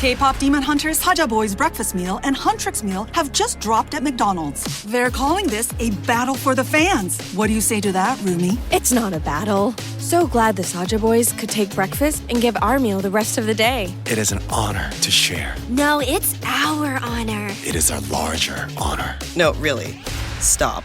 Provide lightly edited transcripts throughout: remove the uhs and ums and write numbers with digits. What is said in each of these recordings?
K-pop Demon Hunters, Haja Boys Breakfast Meal and Huntrix Meal have just dropped at McDonald's. They're calling this a battle for the fans. What do you say to that, Rumi? It's not a battle. So glad the Saja Boys could take breakfast and give our meal the rest of the day. It is an honor to share. No, it's our honor. It is our larger honor. No, really. Stop.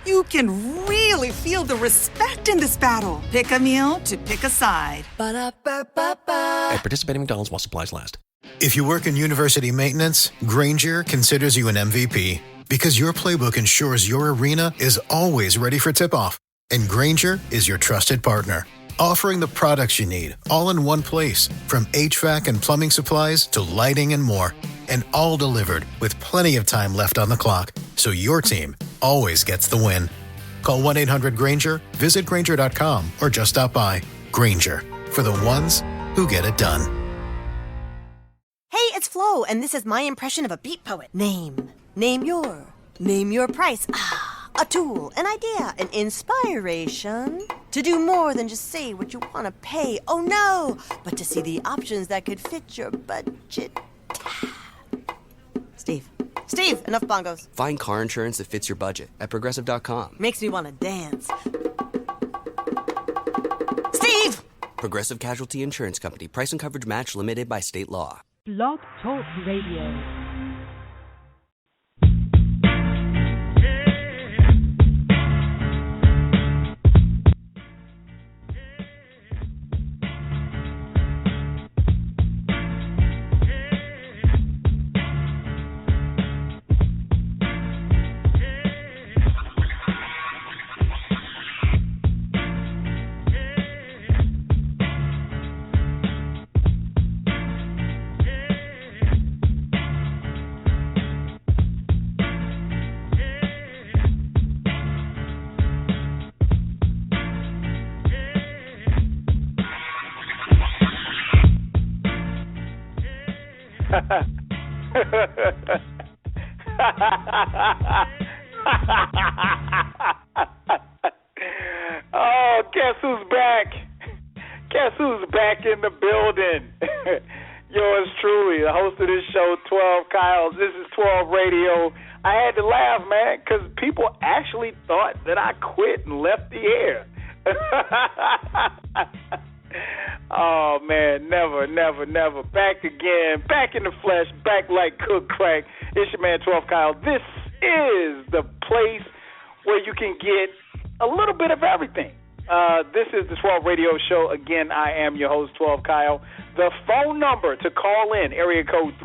You can really feel the respect in this battle. Pick a meal to pick a side. Ba-da-ba-ba-ba. At participating McDonald's while supplies last. If you work in university maintenance, Grainger considers you an MVP because your playbook ensures your arena is always ready for tip-off. And Grainger is your trusted partner, offering the products you need all in one place, from HVAC and plumbing supplies to lighting and more, and all delivered with plenty of time left on the clock, so your team always gets the win. Call 1-800-GRAINGER, visit Grainger.com, or just stop by. Grainger, for the ones who get it done. Hey, it's Flo, and this is my impression of a beat poet. Name your price. A tool, an idea, an inspiration to do more than just say what you want to pay. Oh no, but to see the options that could fit your budget. Steve, enough bongos. Find car insurance that fits your budget at Progressive.com. Makes me want to dance. Steve! Progressive Casualty Insurance Company. Price and coverage match limited by state law. Blog Talk Radio. Oh, guess who's back? Guess who's back in the building? Yours truly, the host of this show, 12 Kyle. This is 12 Radio. I had to laugh, man, because people actually thought that I quit and left the air. Oh, man, never. Back again, back in the flesh, back like cook crack. It's your man, 12 Kyle. This is the place where you can get a little bit of everything. This is the 12 Radio Show. Again, I am your host, 12 Kyle. The phone number to call in, area code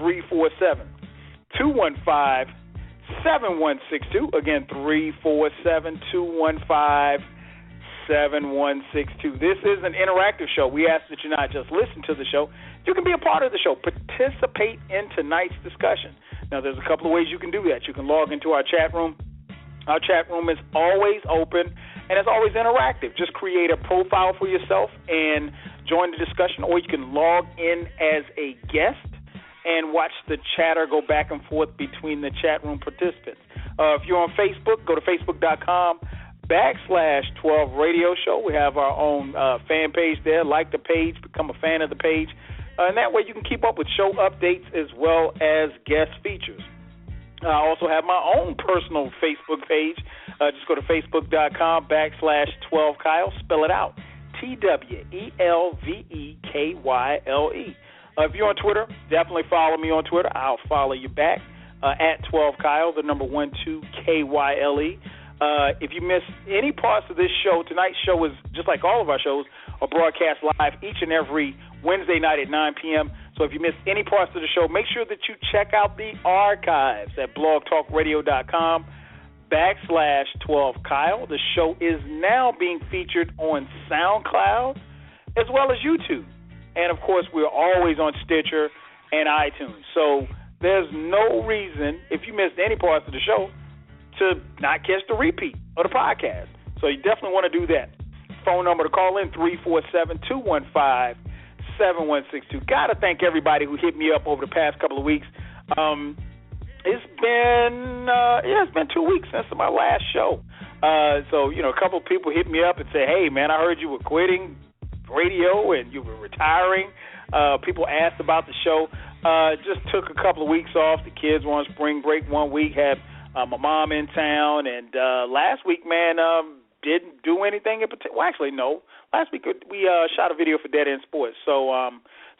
347-215-7162. Again, 347-215-7162. This is an interactive show. We ask that you not just listen to the show. You can be a part of the show. Participate in tonight's discussion. Now, there's a couple of ways you can do that. You can log into our chat room. Our chat room is always open, and it's always interactive. Just create a profile for yourself and join the discussion, or you can log in as a guest and watch the chatter go back and forth between the chat room participants. If you're on Facebook, go to facebook.com/12 Radio Show. We have our own fan page there. Like the page, become a fan of the page. And that way you can keep up with show updates as well as guest features. I also have my own personal Facebook page. Just go to facebook.com/12 Kyle. Spell it out. TWELVEKYLE. If you're on Twitter, definitely follow me on Twitter. I'll follow you back at 12 Kyle, the number 12KYLE. If you miss any parts of this show, tonight's show is, just like all of our shows, are broadcast live each and every Wednesday night at 9 p.m. So if you miss any parts of the show, make sure that you check out the archives at blogtalkradio.com/12 Kyle. The show is now being featured on SoundCloud as well as YouTube. And, of course, we're always on Stitcher and iTunes. So there's no reason, if you missed any parts of the show, to not catch the repeat of the podcast. So you definitely want to do that. Phone number to call in, 347-215-7162. Got to thank everybody who hit me up over the past couple of weeks. It's been 2 weeks since my last show. So, a couple of people hit me up and say, hey, man, I heard you were quitting radio and you were retiring. People asked about the show. Just took a couple of weeks off. The kids were on spring break 1 week, had my mom in town, and last week, man, didn't do anything in particular. Well, actually, no. Last week we shot a video for Dead End Sports. So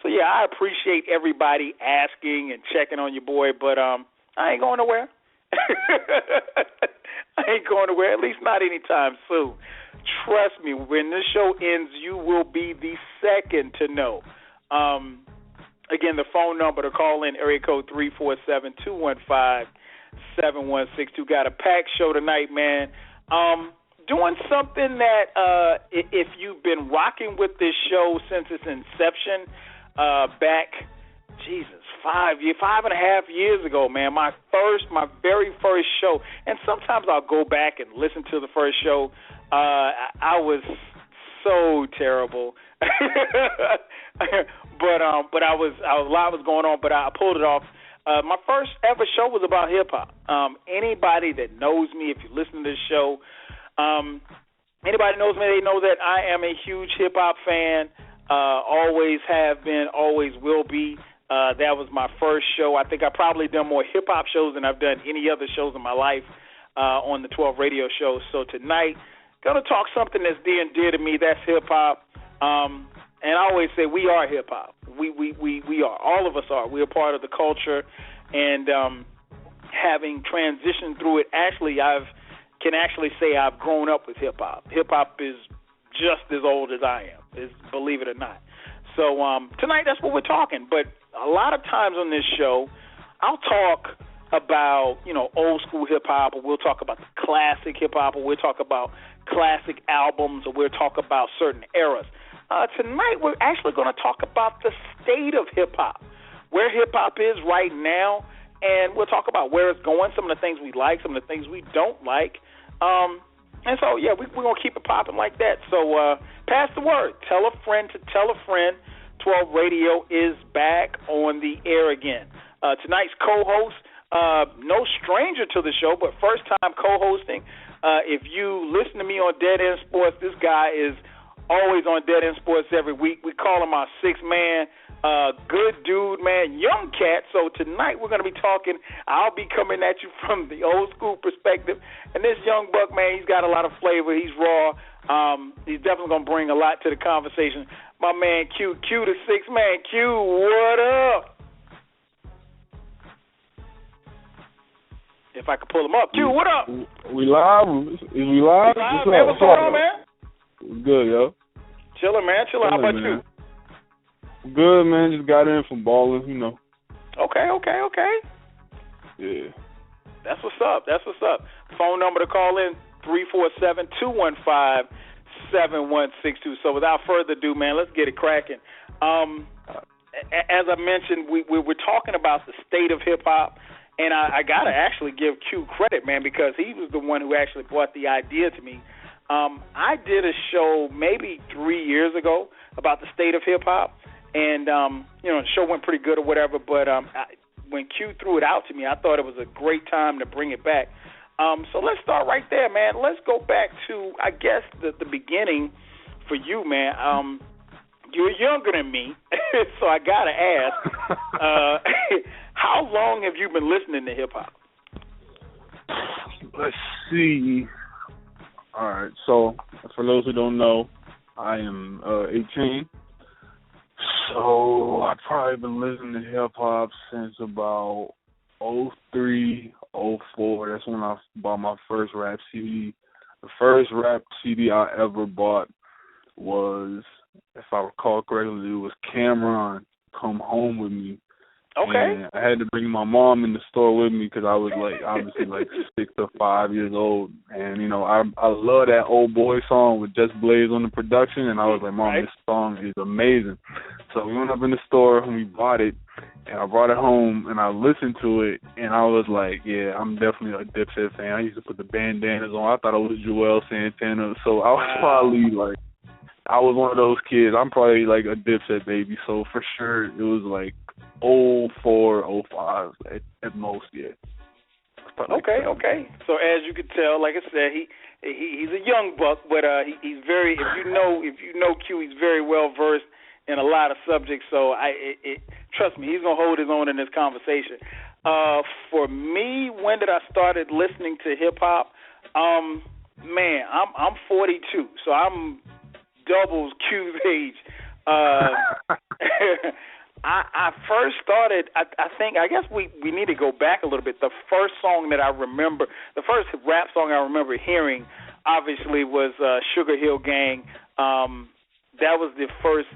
yeah, I appreciate everybody asking and checking on your boy, but I ain't going nowhere. I ain't going nowhere, at least not anytime soon. Trust me, when this show ends, you will be the second to know. Again, the phone number to call in, area code 347-215-7162. Got a packed show tonight, man. Doing something that if you've been rocking with this show since its inception back, 5.5 years ago, man, my very first show. And sometimes I'll go back and listen to the first show. I was so terrible. But a lot was going on, but I pulled it off. My first ever show was about hip-hop. Anybody that knows me, if you listen to this show, anybody knows me, they know that I am a huge hip-hop fan, always have been, always will be. That was my first show. I think I've probably done more hip-hop shows than I've done any other shows in my life on the 12 radio shows. So tonight, going to talk something that's dear and dear to me, that's hip-hop. And I always say we are hip-hop. We are. All of us are. We are part of the culture. And having transitioned through it, can actually say I've grown up with hip-hop. Hip-hop is just as old as I am, believe it or not. So tonight, that's what we're talking. But a lot of times on this show, I'll talk about, old school hip-hop, or we'll talk about the classic hip-hop, or we'll talk about classic albums, or we'll talk about certain eras. Tonight, we're actually going to talk about the state of hip-hop, where hip-hop is right now, and we'll talk about where it's going, some of the things we like, some of the things we don't like. And so, yeah, we're going to keep it popping like that. So pass the word. Tell a friend to tell a friend. 12 Radio is back on the air again. Tonight's co-host, no stranger to the show, but first-time co-hosting. If you listen to me on Dead End Sports, this guy is always on Dead End Sports every week. We call him our sixth man. Good dude, man, young cat. So tonight we're going to be talking. I'll be coming at you from the old school perspective. And this young buck, man, he's got a lot of flavor. He's raw. He's definitely going to bring a lot to the conversation. My man Q, the sixth man. Q, what up? If I could pull him up. Q, what up? We live? Is we live? What's man, what's going on, man? Good, yo. Chilling, man. Chilling. How about you? Good, man. Just got in from balling, Okay. Yeah. That's what's up. Phone number to call in, 347-215-7162. So without further ado, man, let's get it cracking. As I mentioned, we're talking about the state of hip-hop, and I got to actually give Q credit, man, because he was the one who actually brought the idea to me. I did a show maybe 3 years ago about the state of hip-hop, and, the show went pretty good or whatever, but when Q threw it out to me, I thought it was a great time to bring it back. So let's start right there, man. Let's go back to, I guess, the beginning for you, man. You're younger than me, so I got to ask, how long have you been listening to hip-hop? Let's see. All right, so for those who don't know, I am 18. So I've probably been listening to hip-hop since about 03, 04. That's when I bought my first rap CD. The first rap CD I ever bought was, if I recall correctly, it was Cameron, Come Home With Me. Okay. And I had to bring my mom in the store with me because I was obviously 6 to 5 years old. And, I love that Old Boy song with Just Blaze on the production. And I was like, Mom, This song is amazing. So we went up in the store and we bought it. And I brought it home and I listened to it. And I was like, yeah, I'm definitely a Dipset fan. I used to put the bandanas on. I thought it was Joel Santana. So I was probably I was one of those kids. I'm probably a Dipset baby. So for sure, it was 04, 05 at most, yeah. Okay. So as you can tell, like I said, he's a young buck, but he's very. If you know Q, he's very well versed in a lot of subjects. So trust me, he's gonna hold his own in this conversation. For me, when did I started listening to hip hop? Man, I'm 42, so I'm doubles Q's age. I first started, I guess we need to go back a little bit. The first song that I remember, the first rap song I remember hearing, obviously, was Sugar Hill Gang. That was the first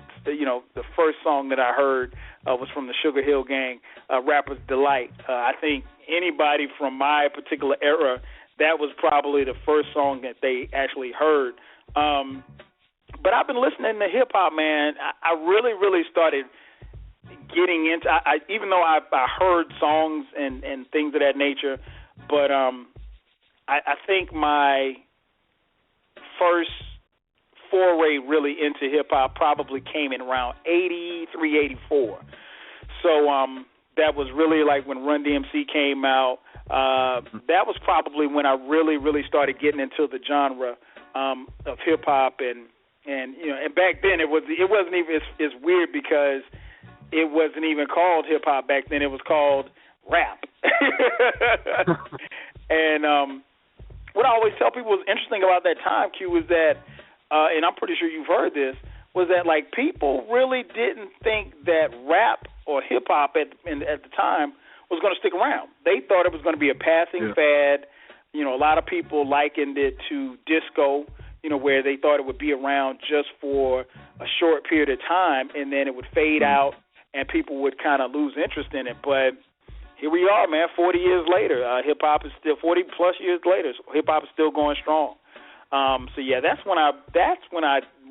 song that I heard was from the Sugar Hill Gang, Rapper's Delight. I think anybody from my particular era, that was probably the first song that they actually heard. But I've been listening to hip-hop, man. I really, really started getting into, even though I heard songs and things of that nature, but I think my first foray really into hip-hop probably came in around 83, 84. So that was really like when Run DMC came out. That was probably when I really, really started getting into the genre of hip-hop, and back then it wasn't even, it's weird because it wasn't even called hip-hop back then. It was called rap. And what I always tell people was interesting about that time, Q, was that, and I'm pretty sure you've heard this, was that like people really didn't think that rap or hip-hop at the time was going to stick around. They thought it was going to be a passing fad. A lot of people likened it to disco, where they thought it would be around just for a short period of time, and then it would fade out, and people would kind of lose interest in it. But here we are, man, 40 years later. Hip-hop is still, 40-plus years later, so hip-hop is still going strong. So, yeah, that's when I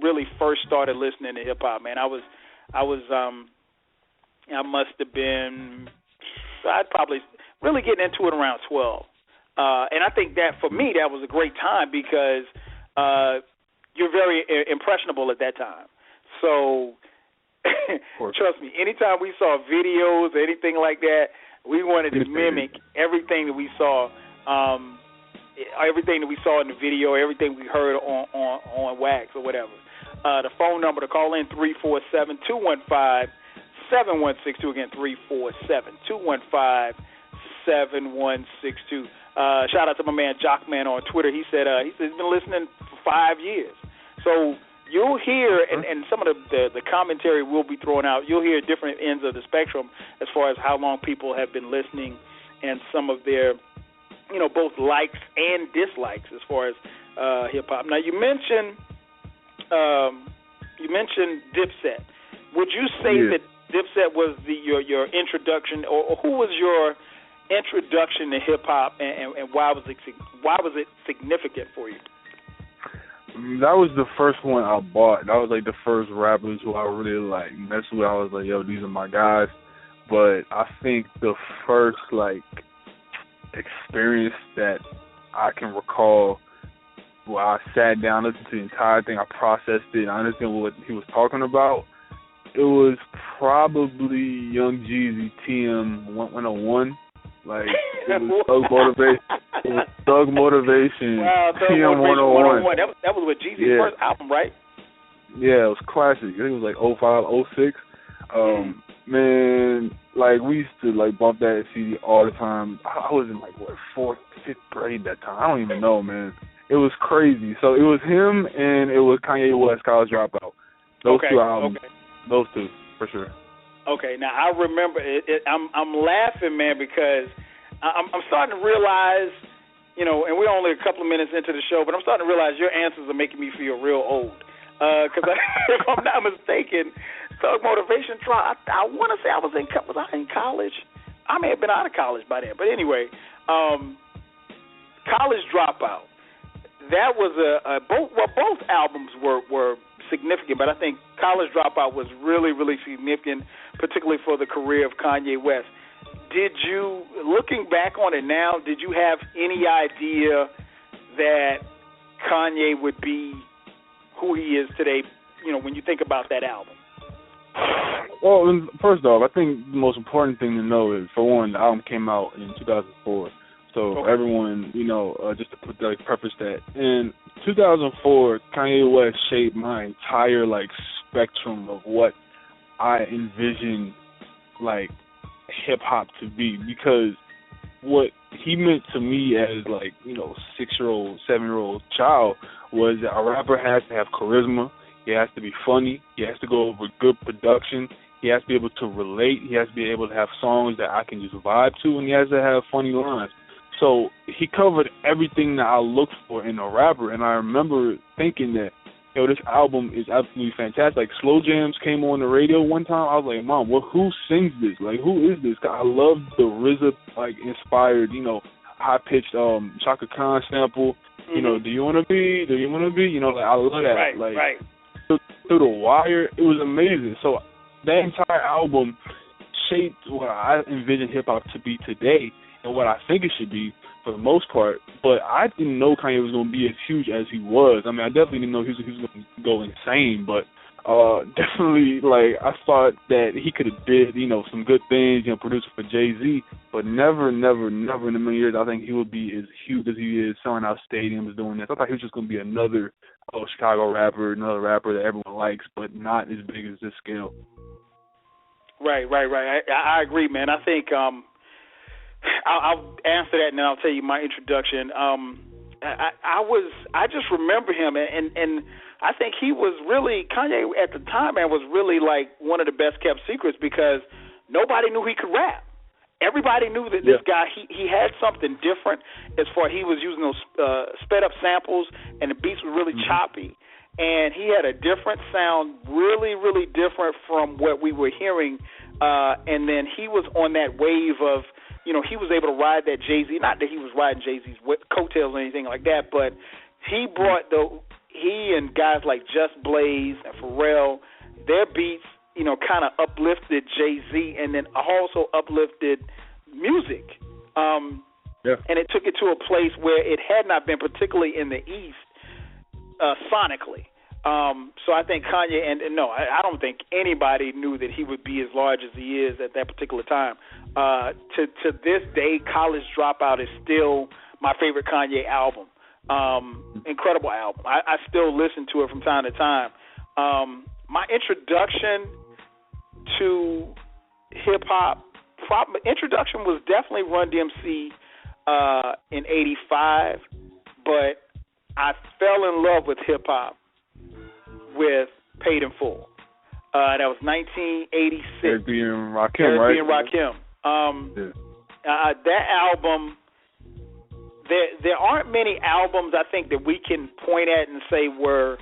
really first started listening to hip-hop, man. I must have been, I'd probably really getting into it around 12. And I think that, for me, that was a great time because you're very impressionable at that time. So, trust me, anytime we saw videos or anything like that, we wanted to mimic everything that we saw, everything that we saw in the video, everything we heard on wax or whatever. The phone number to call in, 347-215-7162. Again, 347-215-7162. Shout out to my man Jockman on Twitter. He said he's been listening for 5 years. So you'll hear, and some of the commentary we'll be throwing out, you'll hear different ends of the spectrum as far as how long people have been listening and some of their, both likes and dislikes as far as hip-hop. Now, you mentioned Dipset. Would you say that Dipset was your introduction, or who was your introduction to hip-hop, and why was it significant for you? That was the first one I bought. That was like the first rappers who I really like messed with. I was like, yo, these are my guys. But I think the first experience that I can recall where I sat down, listened to the entire thing, I processed it, I understood what he was talking about. It was probably Young Jeezy TM 101. Like, it was Thug Motivation. Wow, Thug TM Motivation 101. That was with Jeezy's first album, right? Yeah, it was classic. I think it was like 05, 06. Man, like, we used to, bump that CD all the time. I was in, 4th, 5th grade that time. I don't even know, man. It was crazy. So it was him and it was Kanye West, College Dropout. Those two albums. Okay. Those two, for sure. Okay, now I remember I'm laughing, man, because I'm starting to realize, and we're only a couple of minutes into the show, but I'm starting to realize your answers are making me feel real old. Because if I'm not mistaken, Thug Motivation trial, I want to say was I in college? I may have been out of college by then, but anyway, College Dropout. That was both albums were significant, but I think College Dropout was really, really significant, particularly for the career of Kanye West. Did you, looking back on it now, did you have any idea that Kanye would be who he is today, when you think about that album? Well, first off, I think the most important thing to know is, for one, the album came out in 2004. So everyone, just to put preface that, in 2004, Kanye West shaped my entire spectrum of what I envisioned like hip hop to be, because what he meant to me as 6-year-old, 7-year-old child was that a rapper has to have charisma. He has to be funny. He has to go over good production. He has to be able to relate. He has to be able to have songs that I can just vibe to, and he has to have funny lines. So he covered everything that I looked for in a rapper, and I remember thinking that, this album is absolutely fantastic. Like, Slow Jams came on the radio one time. I was like, Mom, who sings this? Like, who is this? I love the RZA, inspired, high-pitched Chaka Khan sample. Mm-hmm. Do you want to be? I love that. Right. Through the Wire, it was amazing. So that entire album shaped what I envision hip-hop to be today and what I think it should be for the most part. But I didn't know Kanye was going to be as huge as he was. I mean, I definitely didn't know he was going to go insane, but definitely, I thought that he could have did, some good things, producer for Jay-Z, but never in a million years I think he would be as huge as he is, selling out stadiums, doing this. I thought he was just going to be another Chicago rapper, another rapper that everyone likes, but not as big as this scale. Right. I agree, man. I think I'll answer that and then I'll tell you my introduction. I just remember him, and I think he was really, Kanye at the time, man, was really one of the best kept secrets, because nobody knew he could rap. Everybody knew that this guy, he had something different as far as he was using those sped up samples, and the beats were really choppy. And he had a different sound, really, really different from what we were hearing. And then he was on that wave of, he was able to ride that Jay-Z, not that he was riding Jay-Z's coattails or anything like that, but he brought he and guys like Just Blaze and Pharrell, their beats, kind of uplifted Jay-Z, and then also uplifted music. And it took it to a place where it had not been, particularly in the East, sonically. So I think Kanye, and no, I don't think anybody knew that he would be as large as he is at that particular time. To this day, College Dropout is still my favorite Kanye album. Incredible album. I still listen to it from time to time. My introduction to hip-hop, introduction was definitely Run DMC in 85, but I fell in love with hip-hop with Paid in Full. That was 1986. Eric B. and Rakim, right? Eric B. and Rakim. That album, there aren't many albums, I think, that we can point at and say were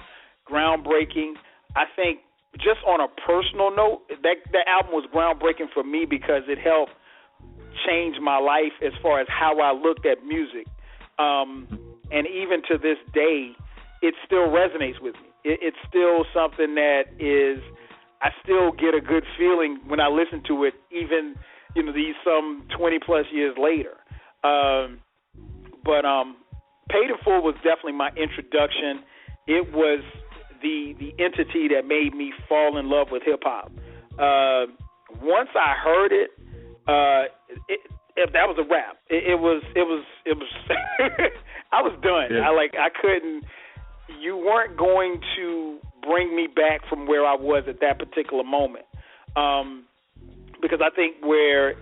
groundbreaking. I think just on a personal note, that album was groundbreaking for me because it helped change my life as far as how I looked at music. And even to this day, it still resonates with me. It's still something that is, I still get a good feeling when I listen to it, even, these some 20 plus years later. But Paid in Full was definitely my introduction. It was the entity that made me fall in love with hip hop. Once I heard it, that was a wrap. It was. I was done. Yeah. I couldn't. You weren't going to bring me back from where I was at that particular moment, because I think where,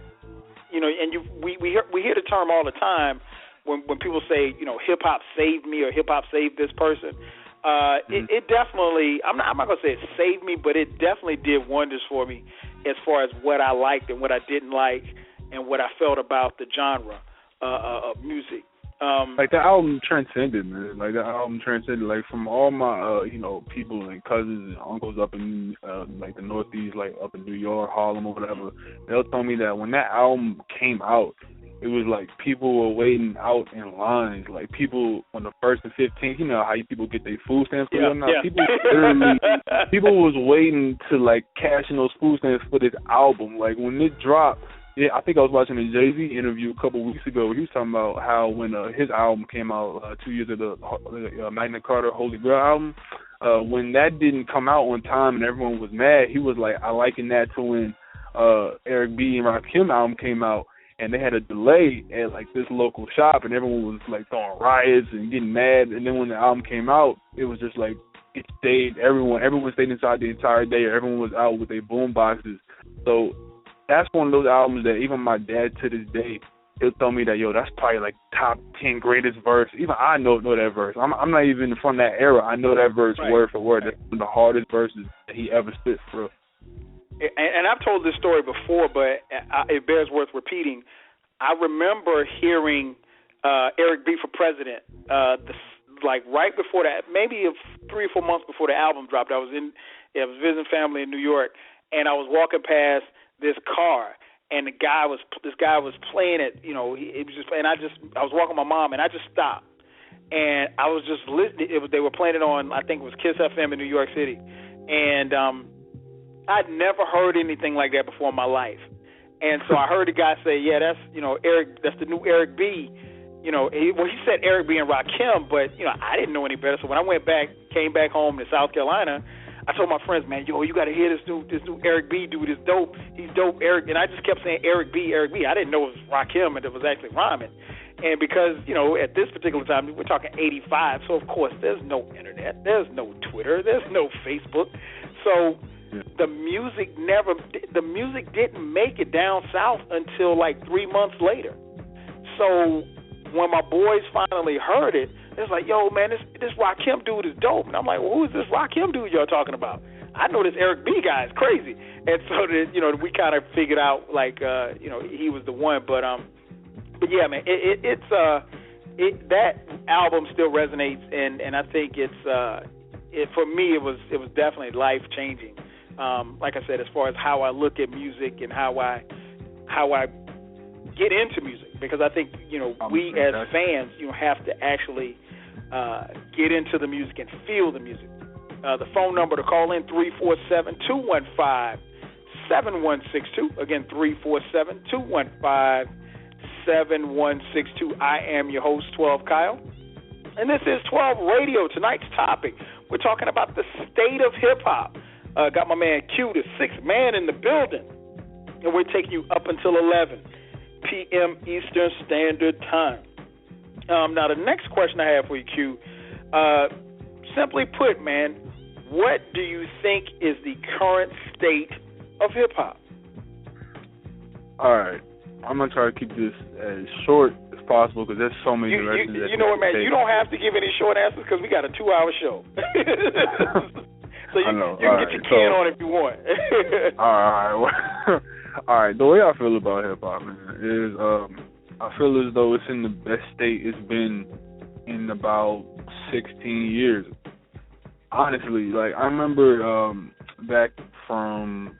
and we hear the term all the time when people say, hip hop saved me or hip hop saved this person. It definitely, I'm not going to say it saved me, but it definitely did wonders for me as far as what I liked and what I didn't like and what I felt about the genre of music. The album transcended, man. The album transcended. From all my, people and cousins and uncles up in, the Northeast, up in New York, Harlem, or whatever, they'll tell me that when that album came out, it was people were waiting out in lines. People on the 1st and 15th, how people get their food stamps. People literally, people was waiting to cash in those food stamps for this album. When it dropped. Yeah, I think I was watching a Jay-Z interview a couple weeks ago where he was talking about how when his album came out 2 years ago, the Magna Carta Holy Grail album, when that didn't come out on time and everyone was mad, he was like, I liken that to when Eric B. and Rakim album came out and they had a delay at this local shop and everyone was throwing riots and getting mad, and then when the album came out, it was just it stayed. Everyone stayed inside the entire day. Everyone was out with their boom boxes. So that's one of those albums that even my dad to this day, he'll tell me that, yo, that's probably like top 10 greatest verse. Even I know that verse. I'm not even from that era. I know that verse word for word. That's one of the hardest verses that he ever spit for. And I've told this story before, but it bears worth repeating. I remember hearing Eric B. for President, like right before that, maybe 3 or 4 months before the album dropped. I was visiting family in New York, and I was walking past this car, and this guy was playing it. You know, it was just, and I was walking with my mom, and I just stopped, and I was just listening. They were playing it on, I think it was Kiss FM in New York City, and I'd never heard anything like that before in my life. And so I heard the guy say, yeah, that's, you know, Eric, that's the new Eric B. You know, he said Eric B and Rakim, but, you know, I didn't know any better. So when I came back home to South Carolina, I told my friends, man, yo, you got to hear this new Eric B dude is dope. He's dope, Eric. And I just kept saying Eric B, Eric B. I didn't know it was Rakim and it was actually rhyming. And because, you know, at this particular time, we're talking 85, so of course there's no internet, there's no Twitter, there's no Facebook. So the music didn't make it down south until like 3 months later. So when my boys finally heard it, it's like, yo, man, this Rakim dude is dope. And I'm like, well, who is this Rakim dude y'all talking about? I know this Eric B guy is crazy. And so that, you know, we kind of figured out like, you know, he was the one. But yeah, man, that album still resonates, and I think for me it was definitely life changing. Like I said, as far as how I look at music and how I get into music, because I think, you know, we as fans, you know, have to actually get into the music and feel the music. The phone number to call in, 347-215-7162. Again, 347-215-7162. I am your host, 12 Kyle, and this is 12 Radio. Tonight's topic, we're talking about the state of hip-hop. Got my man Q, the sixth man in the building, and we're taking you up until 11 p.m. Eastern Standard Time. Now, the next question I have for you, Q, simply put, man, what do you think is the current state of hip-hop? All right. I'm going to try to keep this as short as possible because there's so many directions. You know what, man? You don't have to give any short answers because we got a 2-hour show. So you can get your can on if you want. All right. The way I feel about hip-hop, man, is I feel as though it's in the best state it's been in about 16 years. Honestly, like, I remember back from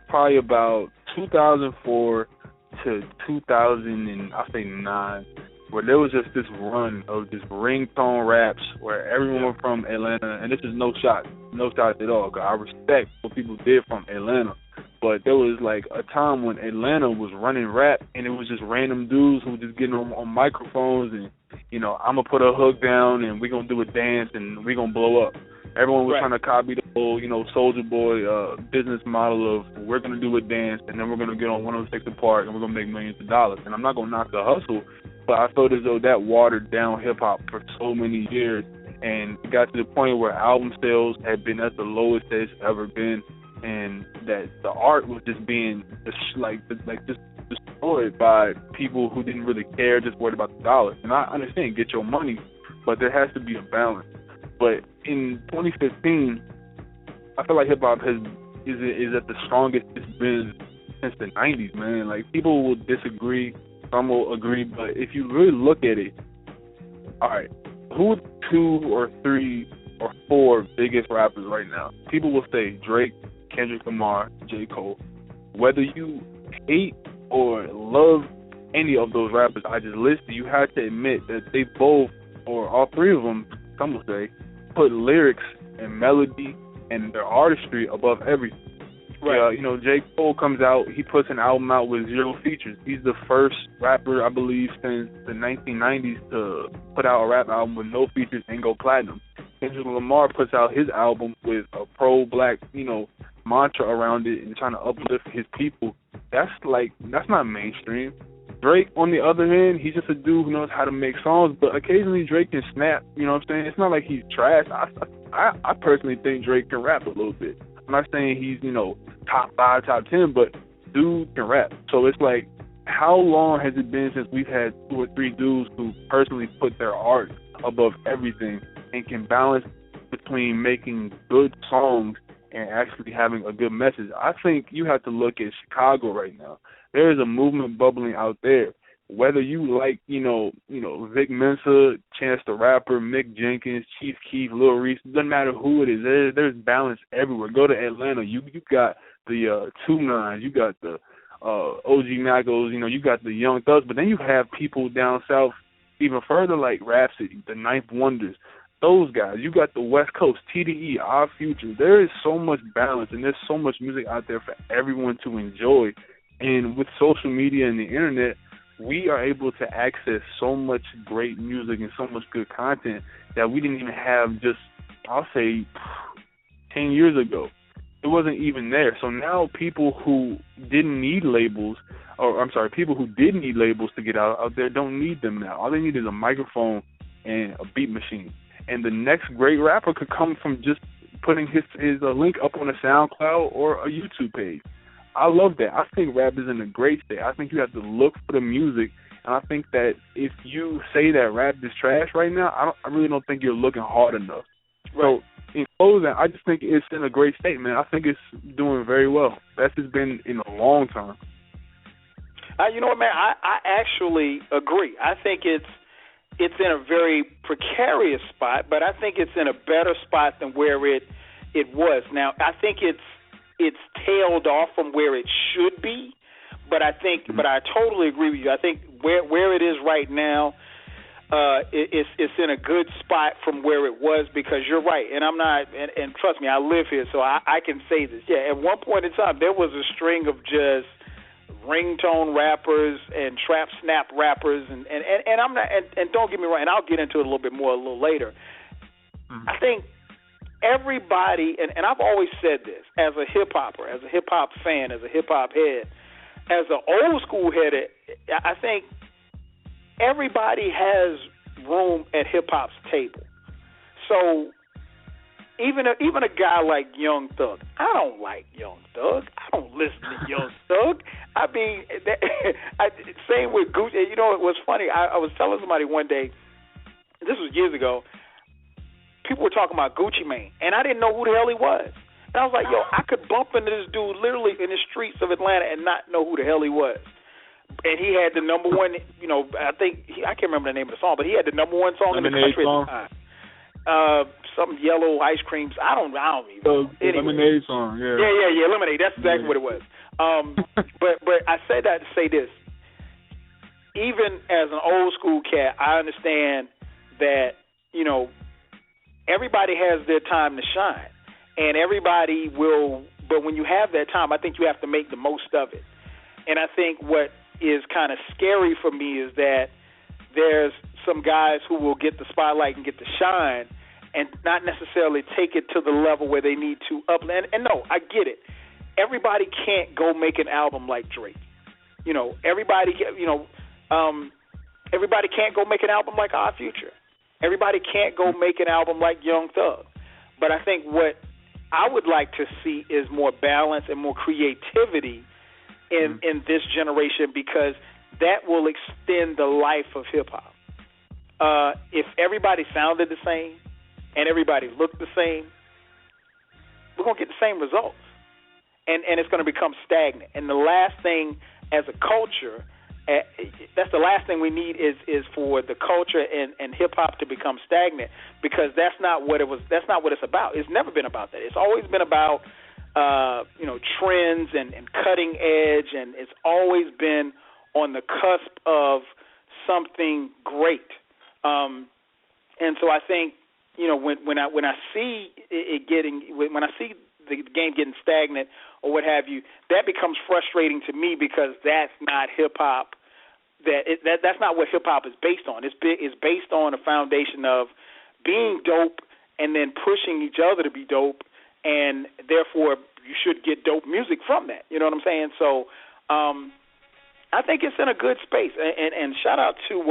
probably about 2004 to 2009, where there was just this run of just ringtone raps where everyone from Atlanta, and this is no shot at all, because I respect what people did from Atlanta, but there was like a time when Atlanta was running rap, and it was just random dudes who were just getting on microphones and, you know, I'm going to put a hook down and we're going to do a dance and we're going to blow up. Everyone was trying to copy the whole, you know, Soulja Boy business model of we're going to do a dance and then we're going to get on 106 & Park and we're going to make millions of dollars. And I'm not going to knock the hustle, but I felt as though that watered down hip-hop for so many years, and it got to the point where album sales had been at the lowest it's ever been, and that the art was just being just destroyed by people who didn't really care, just worried about the dollars. And I understand, get your money, but there has to be a balance. But in 2015, I feel like hip-hop is at the strongest it's been since the 90s, man. Like, people will disagree, some will agree, but if you really look at it, all right, who are 2 or 3 or 4 biggest rappers right now? People will say Drake, Kendrick Lamar, J. Cole. Whether you hate or love any of those rappers I just listed, you have to admit that they both, or all 3 of them, some will say, put lyrics and melody and their artistry above everything. Right. You know, J. Cole comes out, he puts an album out with 0 features. He's the first rapper, I believe, since the 1990s to put out a rap album with no features and go platinum. Kendrick Lamar puts out his album with a pro-black, you know, mantra around it and trying to uplift his people. That's not mainstream. Drake, on the other hand, he's just a dude who knows how to make songs, but occasionally Drake can snap, you know what I'm saying? It's not like he's trash. I I personally think Drake can rap a little bit. I'm not saying he's, top 5, top 10, but dude can rap. So it's like, how long has it been since we've had 2 or 3 dudes who personally put their art above everything and can balance between making good songs and actually having a good message? I think you have to look at Chicago right now. There is a movement bubbling out there. Whether you like, Vic Mensa, Chance the Rapper, Mick Jenkins, Chief Keef, Lil Reese, doesn't matter who it is. There's balance everywhere. Go to Atlanta, you got the 2-9, you got the OG Macos, you got the Young Thugs, but then you have people down south even further like Rhapsody, the Ninth Wonders, those guys. You got the West Coast, TDE, Our Future. There is so much balance and there's so much music out there for everyone to enjoy. And with social media and the internet, we are able to access so much great music and so much good content that we didn't even have just, I'll say, 10 years ago. It wasn't even there. So now people who didn't need labels, people who did need labels to get out there don't need them now. All they need is a microphone and a beat machine. And the next great rapper could come from just putting his link up on a SoundCloud or a YouTube page. I love that. I think rap is in a great state. I think you have to look for the music, and I think that if you say that rap is trash right now, I really don't think you're looking hard enough. Right. So in closing, I just think it's in a great state, man. I think it's doing very well. That's just been in a long time. You know what, man? I actually agree. I think it's in a very precarious spot, but I think it's in a better spot than where it was. Now, I think it's tailed off from where it should be, but I totally agree with you. I think where it is right now, it's in a good spot from where it was, because you're right, and I'm not, and trust me, I live here, so I can say this. Yeah, at one point in time, there was a string of just ringtone rappers and trap snap rappers, and I'm not, and don't get me wrong, and I'll get into it a little bit more a little later. Mm-hmm. I think everybody, and I've always said this, as a hip-hopper, as a hip-hop fan, as a hip-hop head, as an old school head, I think everybody has room at hip-hop's table. So even a guy like Young Thug, I don't like Young Thug. I don't listen to Young Thug. I mean, same with Gucci. You know, it was funny. I was telling somebody one day, this was years ago, people were talking about Gucci Mane, and I didn't know who the hell he was. And I was like, I could bump into this dude literally in the streets of Atlanta and not know who the hell he was. And he had the number one, I can't remember the name of the song, but he had the number one song in the country at the time. Some yellow ice creams. I don't even. Anyway. Lemonade song, yeah. Yeah, Lemonade. That's exactly what it was. But I say that to say this. Even as an old school cat, I understand that, everybody has their time to shine, and everybody will. But when you have that time, I think you have to make the most of it. And I think what is kind of scary for me is that there's some guys who will get the spotlight and get to shine, and not necessarily take it to the level where they need to upland. And no, I get it. Everybody can't go make an album like Drake. Everybody can't go make an album like Our Future. Everybody can't go make an album like Young Thug. But I think what I would like to see is more balance and more creativity in this generation, because that will extend the life of hip-hop. If everybody sounded the same and everybody looked the same, we're going to get the same results. And it's going to become stagnant. And the last thing as a culture, that's the last thing we need is for the culture and hip-hop to become stagnant, because that's not what it's about. It's never been about that. It's always been about trends and cutting edge, and it's always been on the cusp of something great. And so I think, when I see when I see the game getting stagnant or what have you, that becomes frustrating to me, because that's not hip hop. That's not what hip hop is based on. It's based on a foundation of being dope and then pushing each other to be dope, and therefore you should get dope music from that. You know what I'm saying? So I think it's in a good space. And shout out to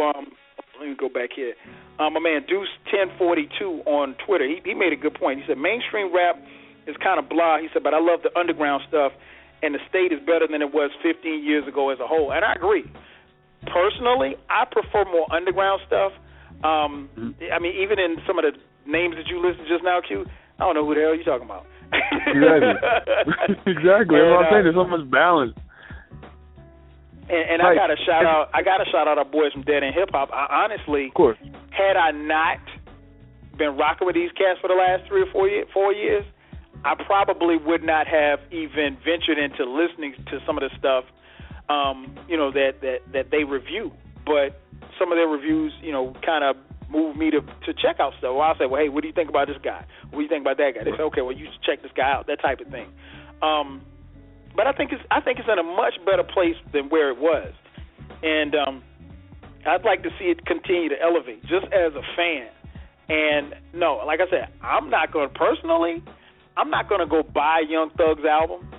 Let me go back here. My man Deuce1042 on Twitter, he made a good point. He said mainstream rap is kind of blah. He said, but I love the underground stuff, and the state is better than it was 15 years ago as a whole. And I agree. Personally, I prefer more underground stuff. I mean, even in some of the names that you listed just now, Q, I don't know who the hell you're talking about. Exactly. Exactly. And, I'm saying there's so much balance. And I got to shout out. Our boys from Dead End Hip Hop. I honestly, of course, had I not been rocking with these cats for the last 3 or 4 years, I probably would not have even ventured into listening to some of the stuff, that they review. But some of their reviews, kind of moved me to check out stuff. Well, I'll say, well, hey, what do you think about this guy? What do you think about that guy? They say, okay, well, you should check this guy out, that type of thing. But I think it's in a much better place than where it was, and I'd like to see it continue to elevate just as a fan. And no, like I said, I'm not going to go buy Young Thug's album,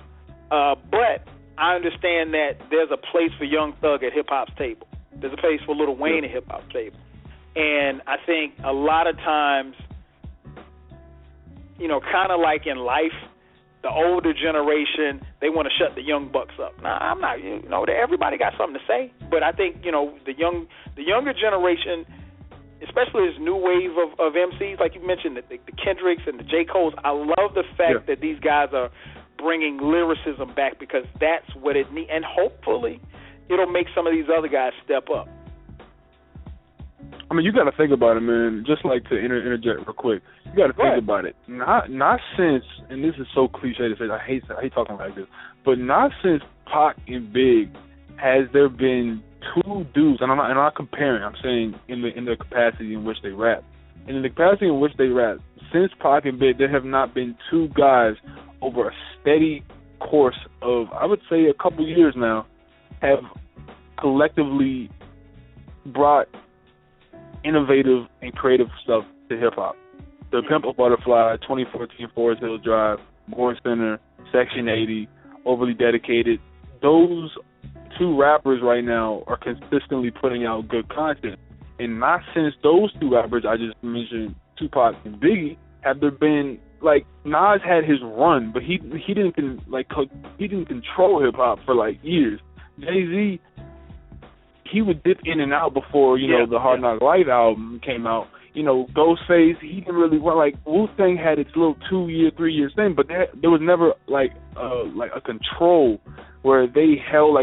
but I understand that there's a place for Young Thug at hip hop's table. There's a place for Lil Wayne at hip hop's table, and I think a lot of times, kind of like in life. The older generation, they want to shut the young bucks up. Now, I'm not, everybody got something to say, but I think, the younger generation, especially this new wave of MCs, like you mentioned, the Kendricks and the J. Coles, I love the fact that these guys are bringing lyricism back because that's what it needs, and hopefully it'll make some of these other guys step up. I mean, you got to think about it, man. Just like to interject real quick, you got to think about it. Not since, and this is so cliche to say, I hate talking like this, but not since Pac and Big has there been two dudes, and I'm not comparing. I'm saying in the capacity in which they rap. And in the capacity in which they rap, since Pac and Big, there have not been two guys over a steady course of, I would say, a couple years now, have collectively brought innovative and creative stuff to hip-hop. The Pimp a Butterfly, 2014 Forest Hills Drive, Born Center, Section 80, Overly Dedicated. Those two rappers right now are consistently putting out good content. And not since those two rappers I just mentioned, Tupac and Biggie, have there been, like, Nas had his run, but he didn't control hip-hop for, years. Jay-Z, he would dip in and out before, the Hard Knock Life album came out. Ghostface, he didn't really run. Wu-Tang had its little 2-year, 3-year thing, but there was never, a control where they held,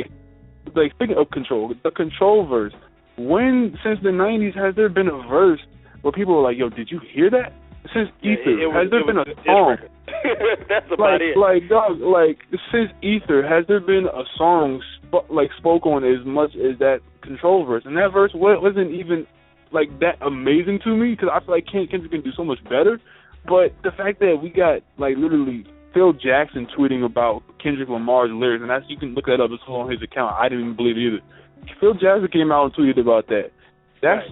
speaking of control, the Control verse. Since the 90s, has there been a verse where people were like, yo, did you hear that? Since Ether, has there been a song? That's about it. Since Ether, has there been a song spoke on as much as that Control verse? And that verse wasn't even that amazing to me because I feel like Kendrick can do so much better. But the fact that we got literally Phil Jackson tweeting about Kendrick Lamar's lyrics, and you can look that up. It's on his account. I didn't even believe it either. Phil Jackson came out and tweeted about that.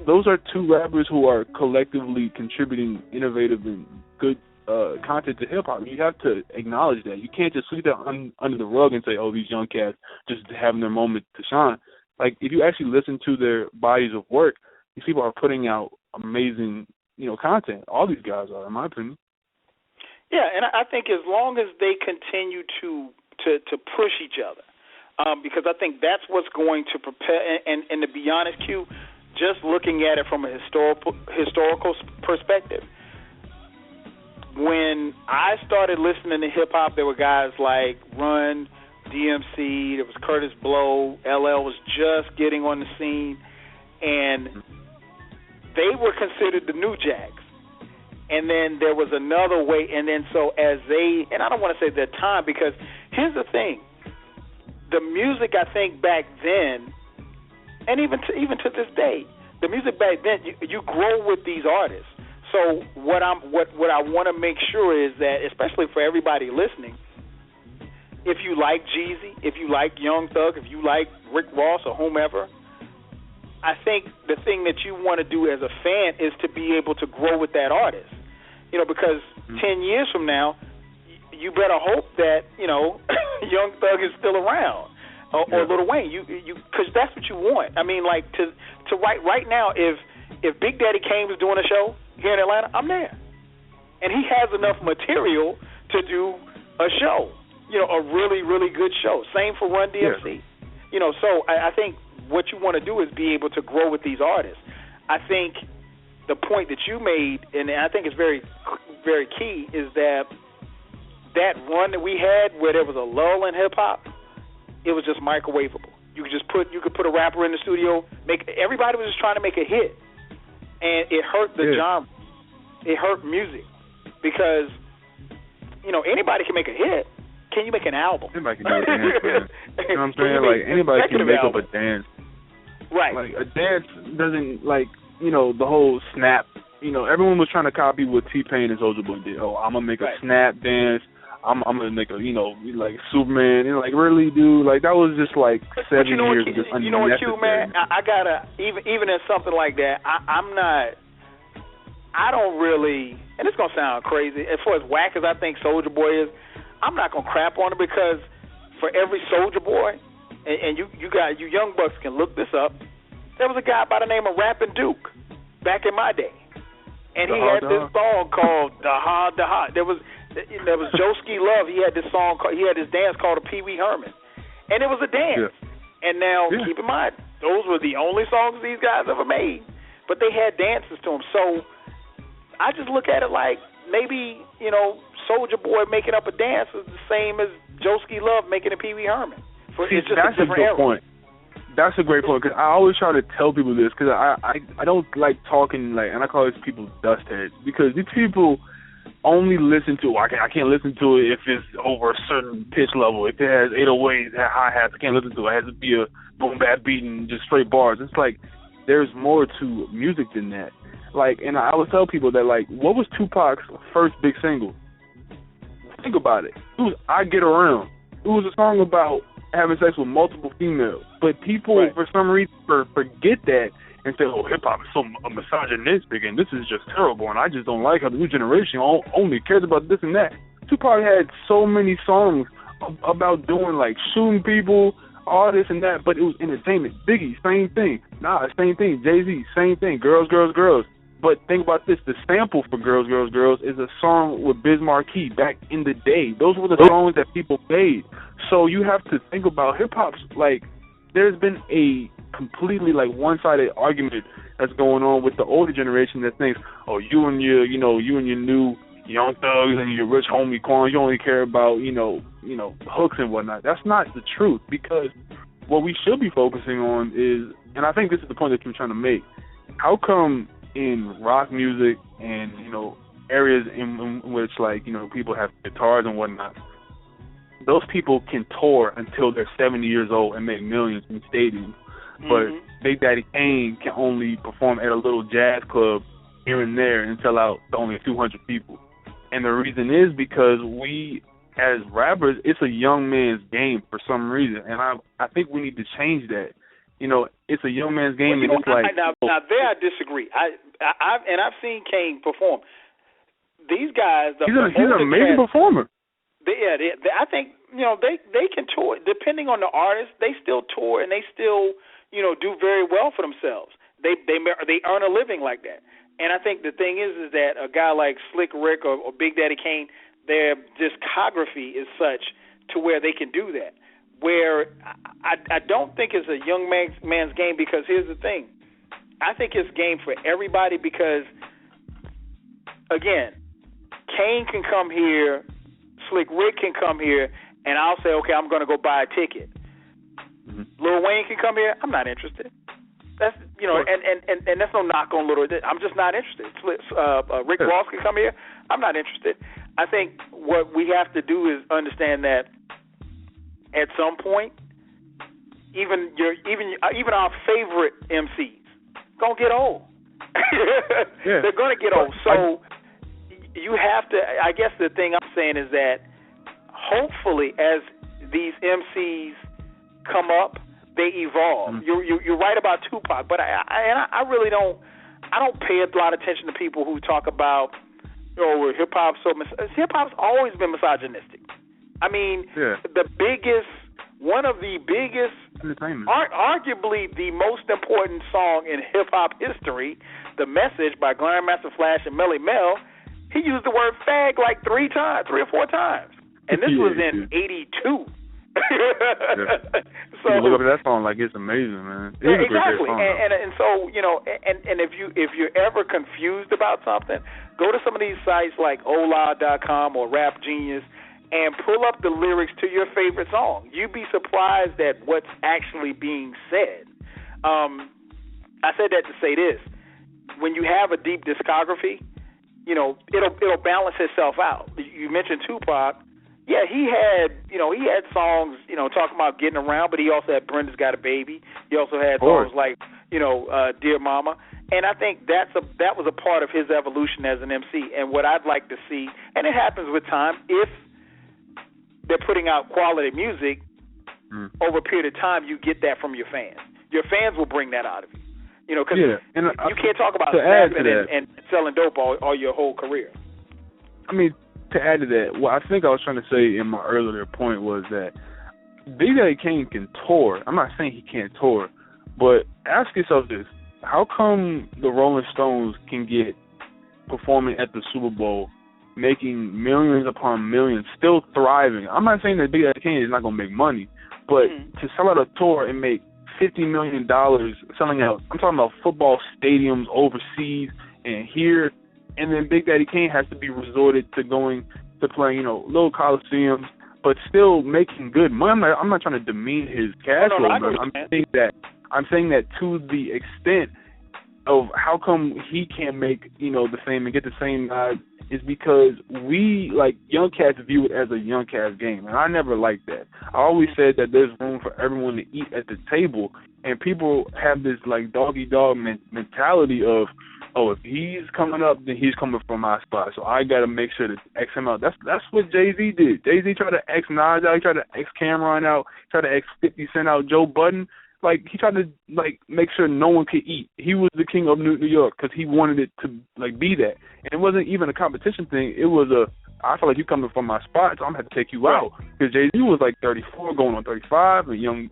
Those are two rappers who are collectively contributing innovative and good content to hip-hop. You have to acknowledge that. You can't just sweep that under the rug and say, oh, these young cats just having their moment to shine. If you actually listen to their bodies of work, these people are putting out amazing, content. All these guys are, in my opinion. Yeah, and I think as long as they continue to push each other, because I think that's what's going to prepare, and to be honest, Q, just looking at it from a historical perspective, when I started listening to hip-hop, there were guys like Run, DMC, there was Curtis Blow, LL was just getting on the scene, and they were considered the new Jags. And then there was another way, and then so as they, and I don't want to say their time, because here's the thing, the music I think back then, and even to this day, the music back then, you grow with these artists. So what I want to make sure is that, especially for everybody listening, if you like Jeezy, if you like Young Thug, if you like Rick Ross or whomever, I think the thing that you want to do as a fan is to be able to grow with that artist. Because 10 years from now, you better hope that, Young Thug is still around. Or Lil Wayne, because that's what you want. I mean, to right now, if if Big Daddy Kane was doing a show here in Atlanta, I'm there. And he has enough material to do a show, a really, really good show. Same for Run DMC. Yeah. So I think what you want to do is be able to grow with these artists. I think the point that you made, and I think it's very, very key, is that run that we had where there was a lull in hip-hop, it was just microwavable. You could put a rapper in the studio, everybody was just trying to make a hit, and it hurt the genre. It hurt music because anybody can make a hit. Can you make an album? Anybody can do a dance. You know what I'm saying? Like anybody can make up a dance. Right. Like a dance doesn't the whole snap. Everyone was trying to copy what T-Pain and Soulja Boy did. Oh, I'm gonna make a snap dance. I'm gonna make a like Superman. Really, dude. Like that was just like 7 years of just unnecessary. You know what, Q, man? I gotta even in something like that. I don't really, and it's gonna sound crazy. As far as whack as I think Soulja Boy is, I'm not gonna crap on it because for every Soulja Boy, and you young bucks can look this up. There was a guy by the name of Rappin' Duke back in my day, and he had this song called "Da Ha." There was Joeski Love. He had this dance called a Pee Wee Herman, and it was a dance. Yeah. And now keep in mind, those were the only songs these guys ever made, but they had dances to them. So I just look at it like maybe Soulja Boy making up a dance is the same as Joeski Love making a Pee Wee Herman. That's a good point. That's a great point because I always try to tell people this because I don't like talking and I call these people dust heads because these people only listen to I can't listen to it if it's over a certain pitch level. If it has 808s, hi-hats, I can't listen to it. It has to be a boom bap beat and just straight bars. It's like there's more to music than that. And I would tell people that what was Tupac's first big single? Think about it. It was "I Get Around." It was a song about having sex with multiple females, but people for some reason forget that and say, "Oh, hip hop is so misogynistic and this is just terrible, and I just don't like how the new generation only cares about this and that." Tupac had so many songs about doing shooting people, all this and that, but it was entertainment. Biggie, same thing. Nas, same thing. Jay-Z, same thing. Girls, girls, girls. But think about this, the sample for Girls, Girls, Girls is a song with Biz Markie back in the day. Those were the songs that people made. So you have to think about hip-hop's, there's been a completely, one-sided argument that's going on with the older generation that thinks, oh, you and your new Young Thugs and your rich homie Quan, you only care about, hooks and whatnot. That's not the truth because what we should be focusing on is, and I think this is the point that you're trying to make, how come in rock music and areas in which people have guitars and whatnot, those people can tour until they're 70 years old and make millions in stadiums, but Big Daddy Kane can only perform at a little jazz club here and there and sell out to only a few hundred people. And the reason is because we as rappers, it's a young man's game for some reason, and I think we need to change that. It's a young man's game, and it's now there I disagree. I've seen Kane perform. These guys, he's an amazing performer. I think they can tour depending on the artist. They still tour and they still do very well for themselves. They earn a living like that. And I think the thing is that a guy like Slick Rick or Big Daddy Kane, their discography is such to where they can do that. Where I don't think it's a young man's game because here's the thing. I think it's game for everybody because, again, Kane can come here, Slick Rick can come here, and I'll say, okay, I'm going to go buy a ticket. Lil Wayne can come here. I'm not interested. That's and that's no knock on Lil. I'm just not interested. Rick Ross can come here. I'm not interested. I think what we have to do is understand that at some point, even our favorite MCs gonna get old. They're gonna get old. So you have to. I guess the thing I'm saying is that hopefully, as these MCs come up, they evolve. You're right about Tupac, but I really don't. I don't pay a lot of attention to people who talk about hip hop. Hip hop's always been misogynistic. I mean, one of the biggest, arguably the most important song in hip hop history, The Message by Grandmaster Flash and Melly Mel, he used the word fag like 3 or 4 times. And this was in 82. So you look up at that song like it's amazing, man. It's exactly. Song, and so, you know, and if you're ever confused about something, go to some of these sites like Ola.com or Rap Genius and pull up the lyrics to your favorite song. You'd be surprised at what's actually being said. I said that to say this. When you have a deep discography, you know, it'll balance itself out. You mentioned Tupac. Yeah, he had songs, you know, talking about getting around, but he also had Brenda's Got a Baby. He also had songs like, you know, Dear Mama. And I think that was a part of his evolution as an MC. And what I'd like to see, and it happens with time, if they're putting out quality music, over a period of time, you get that from your fans. Your fans will bring that out of you. You know, because you can't talk about snapping and selling dope all your whole career. I mean, to add to that, what I think I was trying to say in my earlier point was that Big Daddy Kane can tour. I'm not saying he can't tour, but ask yourself this. How come the Rolling Stones can get performing at the Super Bowl, making millions upon millions, still thriving? I'm not saying that Big Daddy Kane is not going to make money, but to sell out a tour and make $50 million selling out, I'm talking about football stadiums overseas and here, and then Big Daddy Kane has to be resorted to going to playing, you know, little coliseums, but still making good money. I'm not trying to demean his cash flow, but I'm saying that to the extent of how come he can't make, you know, the same and get the same nod is because we, like, young cats view it as a young cats game, and I never liked that. I always said that there's room for everyone to eat at the table, and people have this, like, dog-eat-dog mentality of, oh, if he's coming up, then he's coming from my spot, so I got to make sure to X him out. That's what Jay-Z did. Jay-Z tried to X Nas out, he tried to X Cameron out, tried to X 50 Cent out, Joe Budden. Like, he tried to, like, make sure no one could eat. He was the king of New York because he wanted it to, like, be that. And it wasn't even a competition thing. It was I feel like you coming from my spot, so I'm going to have to take you out. Because Jay-Z was, like, 34, going on 35, and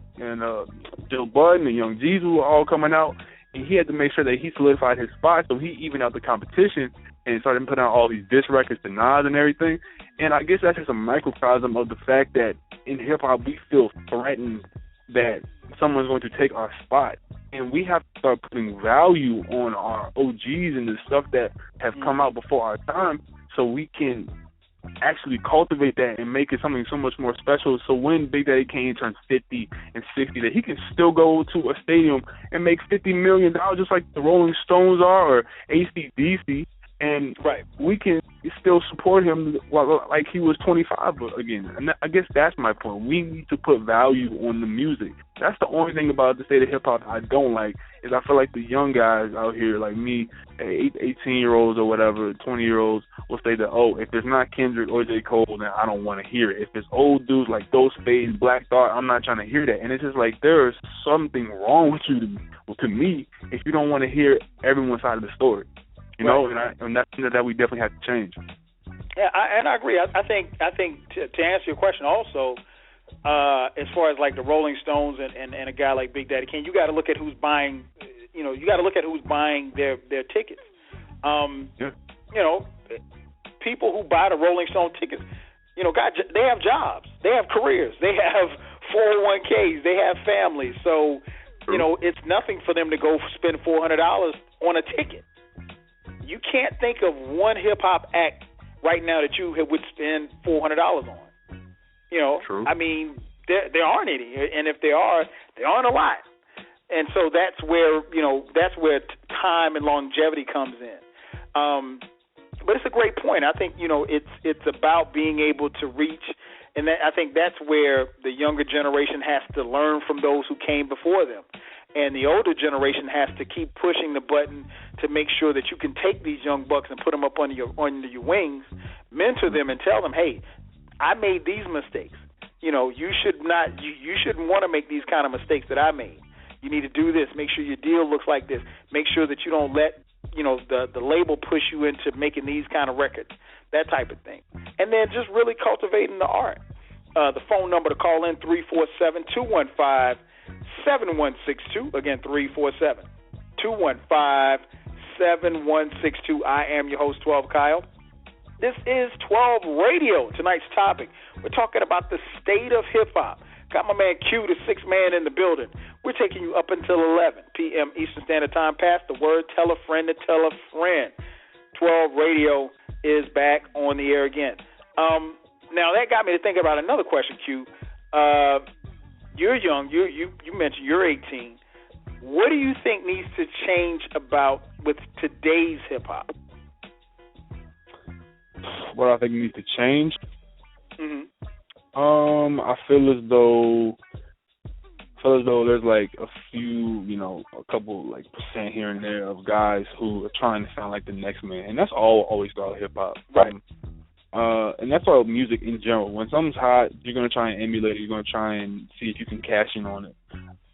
Joe Budden and Young Jeezy were all coming out. And he had to make sure that he solidified his spot, so he evened out the competition and started putting out all these diss records to Nas and everything. And I guess that's just a microcosm of the fact that in hip-hop we feel threatened that someone's going to take our spot. And we have to start putting value on our OGs and the stuff that have come out before our time so we can actually cultivate that and make it something so much more special so when Big Daddy Kane turns 50 and 60 that he can still go to a stadium and make $50 million just like the Rolling Stones are or AC/DC, and we can still support him like he was 25 again. And I guess that's my point. We need to put value on the music. That's the only thing about the state of hip-hop I don't like is I feel like the young guys out here like me, 18-year-olds or whatever, 20-year-olds will say that, oh, if it's not Kendrick or J. Cole, then I don't want to hear it. If it's old dudes like Ghostface, Black Thought, I'm not trying to hear that. And it's just like there's something wrong with you to me if you don't want to hear everyone's side of the story. You know, and that's something that we definitely have to change. Yeah, I agree. I think to answer your question also, as far as like the Rolling Stones and a guy like Big Daddy Kane, you got to look at who's buying. You know, you got to look at who's buying their tickets. You know, people who buy the Rolling Stone tickets, you know, they have jobs, they have careers, they have 401ks, they have families. So, you know, it's nothing for them to go spend $400 on a ticket. You can't think of one hip-hop act right now that you would spend $400 on. You know, I mean, there aren't any. And if there aren't a lot. And so that's where time and longevity comes in. But it's a great point. I think, you know, it's about being able to reach, and I think that's where the younger generation has to learn from those who came before them. And the older generation has to keep pushing the button to make sure that you can take these young bucks and put them up under your wings, mentor them, and tell them, hey, I made these mistakes. You know, you shouldn't want to make these kind of mistakes that I made. You need to do this. Make sure your deal looks like this. Make sure that you don't let, you know, the label push you into making these kind of records, that type of thing. And then just really cultivating the art. The phone number to call in, 347-215-7162. Again, 347-215-7162. 888-978-7162. I am your host, 12 Kyle. This is 12 Radio. Tonight's topic, we're talking about the state of hip-hop. Got my man Q, the sixth man in the building. We're taking you up until 11 p.m. Eastern Standard Time. Pass the word, tell a friend to tell a friend. 12 Radio is back on the air again. Now, that got me to think about another question, Q. You're young. You mentioned you're 18. What do you think needs to change about with today's hip-hop? What I think needs to change? Mm-hmm. I feel as though there's like a few, a couple like percent here and there of guys who are trying to sound like the next man, and that's always about hip hop, right? And that's all music in general. When something's hot, you're gonna try and emulate it. You're gonna try and see if you can cash in on it.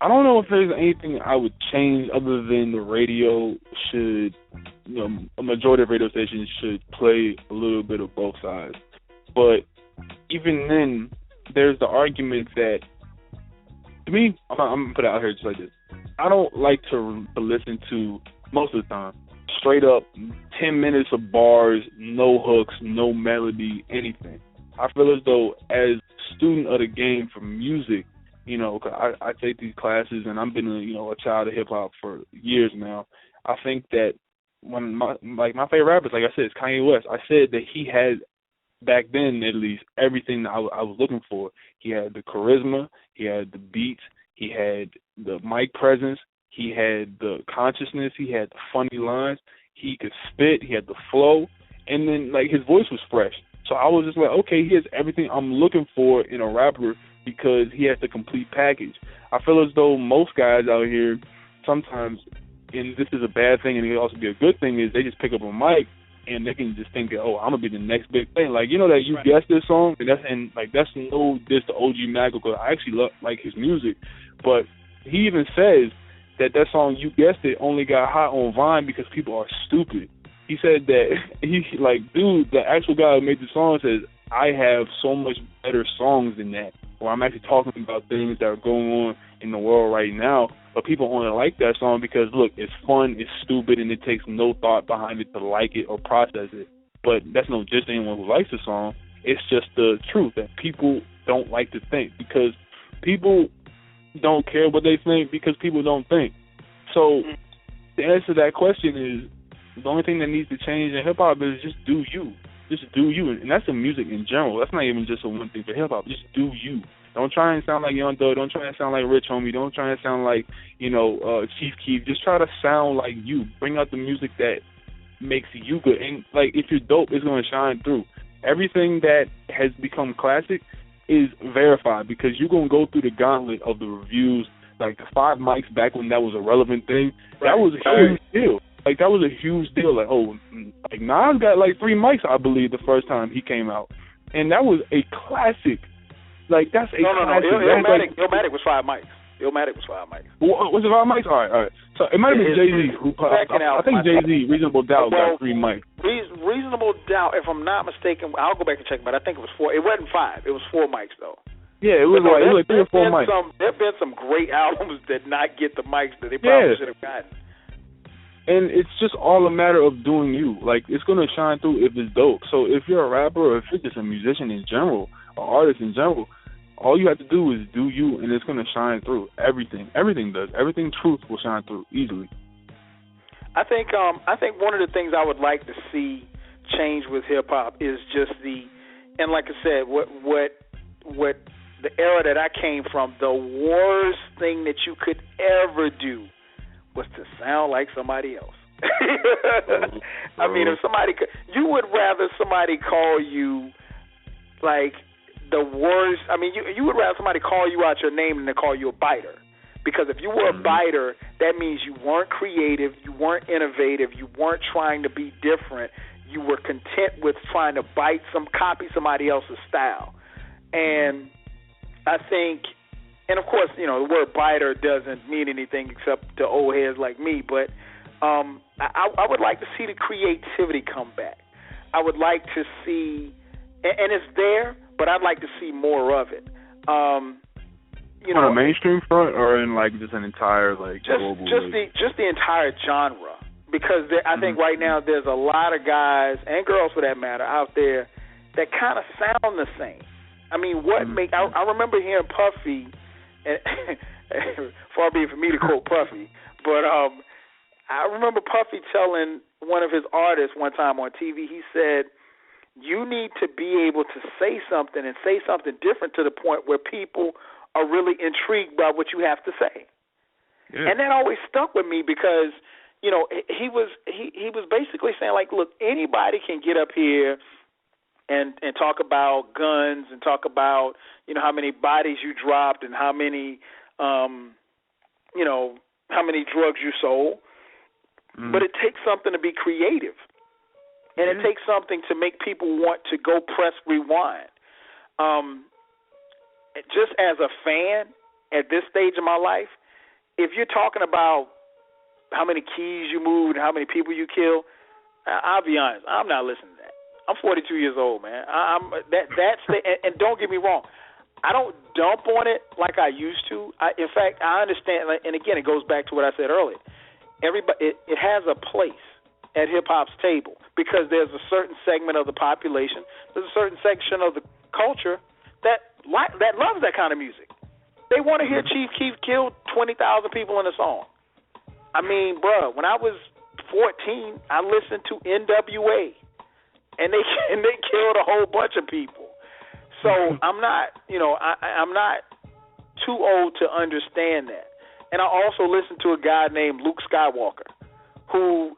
I don't know if there's anything I would change other than the radio should, a majority of radio stations should play a little bit of both sides, but even then, there's the argument that, to me, I'm going to put it out here just like this. I don't like to listen to, most of the time, straight up 10 minutes of bars, no hooks, no melody, anything. I feel as though, as a student of the game for music, I take these classes, and I've been a child of hip-hop for years now. I think that when my favorite rappers, like I said, is Kanye West. I said that he had, back then at least, everything that I was looking for. He had the charisma, he had the beats, he had the mic presence, he had the consciousness, he had the funny lines, he could spit, he had the flow, and then his voice was fresh. So I was just like, okay, he has everything I'm looking for in a rapper because he has the complete package. I feel as though most guys out here sometimes, and this is a bad thing and it can also be a good thing, is they just pick up a mic and they can just think that, I'm gonna be the next big thing. That you guessed this song, and that's no diss to OG Mac, because I actually like his music, but he even says that song, You Guessed It, only got hot on Vine because people are stupid. He said that the actual guy who made the song says, I have so much better songs than that, or I'm actually talking about things that are going on in the world right now, but people only like that song because, look, it's fun, it's stupid, and it takes no thought behind it to like it or process it. But that's no just anyone who likes the song. It's just the truth that people don't like to think, because people don't care what they think because people don't think. So the answer to that question is, the only thing that needs to change in hip-hop is just do you. Just do you. And that's in music in general. That's not even just a one thing for hip-hop. Just do you. Don't try and sound like Young Thug. Don't try and sound like Rich Homie. Don't try and sound like, Chief Keef. Just try to sound like you. Bring out the music that makes you good. And, if you're dope, it's going to shine through. Everything that has become classic is verified, because you're going to go through the gauntlet of the reviews. Like, the 5 mics back when that was a relevant thing, that was a huge deal. That was a huge deal. Nas got 3 mics, I believe, the first time he came out. And that was a classic. That's a classic. Illmatic was 5 mics. Illmatic was 5 mics. Was it 5 mics? All right. So it might have been Jay-Z who put I think Jay-Z, Reasonable Doubt, got 3 mics. Reasonable Doubt, if I'm not mistaken, I'll go back and check, but I think it was 4. It wasn't 5. It was 4 mics, though. Yeah, it was like 3 or 4 mics. There have been some great albums that not get the mics that they probably should have gotten. And it's just all a matter of doing you. It's going to shine through if it's dope. So if you're a rapper, or if you're just a musician in general, or artist in general, all you have to do is do you, and it's going to shine through. Everything does. Everything truth will shine through easily. I think one of the things I would like to see change with hip hop is just and like I said, what the era that I came from, the worst thing that you could ever do was to sound like somebody else. I mean, if you would rather somebody call you the worst. I mean, you would rather somebody call you out your name than to call you a biter. Because if you were a biter, that means you weren't creative, you weren't innovative, you weren't trying to be different. You were content with trying to copy somebody else's style. And I think, and of course, the word biter doesn't mean anything except to old heads like me, but I would like to see the creativity come back. I would like to see, and it's there, but I'd like to see more of it. On a mainstream front, or in just an entire global? Just the entire genre. because I think right now there's a lot of guys and girls for that matter out there that kind of sound the same. I mean, I remember hearing Puffy, and far be it for me to quote Puffy, but I remember Puffy telling one of his artists one time on TV, he said, you need to be able to say something and say something different to the point where people are really intrigued by what you have to say. Yeah. And that always stuck with me because, you know, he was basically saying, like, look, anybody can get up here and talk about guns and talk about, you know, how many bodies you dropped and how many, you know, how many drugs you sold. But it takes something to be creative. And it takes something to make people want to go press rewind. Just as a fan at this stage of my life, if you're talking about how many keys you moved and how many people you killed, I'll be honest, I'm not listening to that. I'm 42 years old, man. And don't get me wrong, I don't dump on it like I used to. In fact, I understand, and again, it goes back to what I said earlier. It has a place at hip-hop's table because there's a certain segment of the population, there's a certain section of the culture that loves that kind of music. They want to hear Chief Keef kill 20,000 people in a song. I mean, bro, when I was 14, I listened to NWA, and they killed a whole bunch of people. So I'm not, you know, I'm not too old to understand that. And I also listened to a guy named Luke Skywalker, who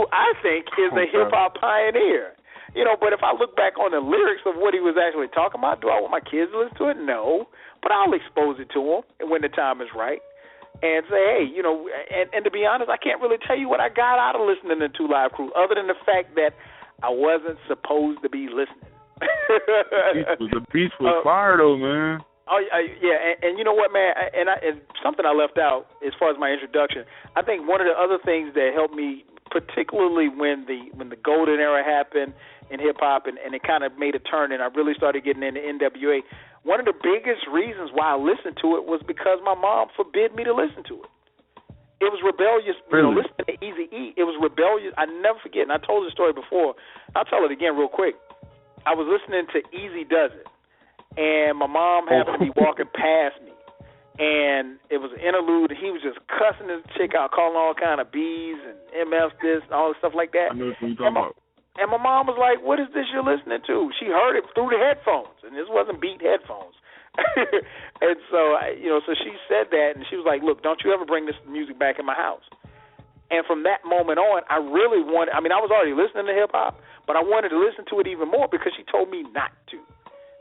I think is a hip-hop pioneer. You know, but if I look back on the lyrics of what he was actually talking about, do I want my kids to listen to it? No. But I'll expose it to them when the time is right and say, hey, you know, and to be honest, I can't really tell you what I got out of listening to Two Live Crew other than the fact that I wasn't supposed to be listening. The beach was fire, though, man. Oh yeah, and you know what, man? And something I left out as far as my introduction. I think one of the other things that helped me, particularly when the golden era happened in hip hop, and it kind of made a turn, and I really started getting into NWA. One of the biggest reasons why I listened to it was because my mom forbid me to listen to it. It was rebellious. Really? You know, listening to Eazy-E, it was rebellious. I never forget, and I told the story before. I'll tell it again real quick. I was listening to Eazy Does It. And my mom happened to be walking past me, and it was an interlude, and he was just cussing this chick out, calling all kind of B's and MFs this and all this stuff like that. I know what you're talking about. And my mom was like, what is this you're listening to? She heard it through the headphones, and this wasn't Beat headphones. And so, you know, so she said that, and she was like, look, don't you ever bring this music back in my house. And from that moment on, I really wanted, I mean, I was already listening to hip-hop, but I wanted to listen to it even more because she told me not to.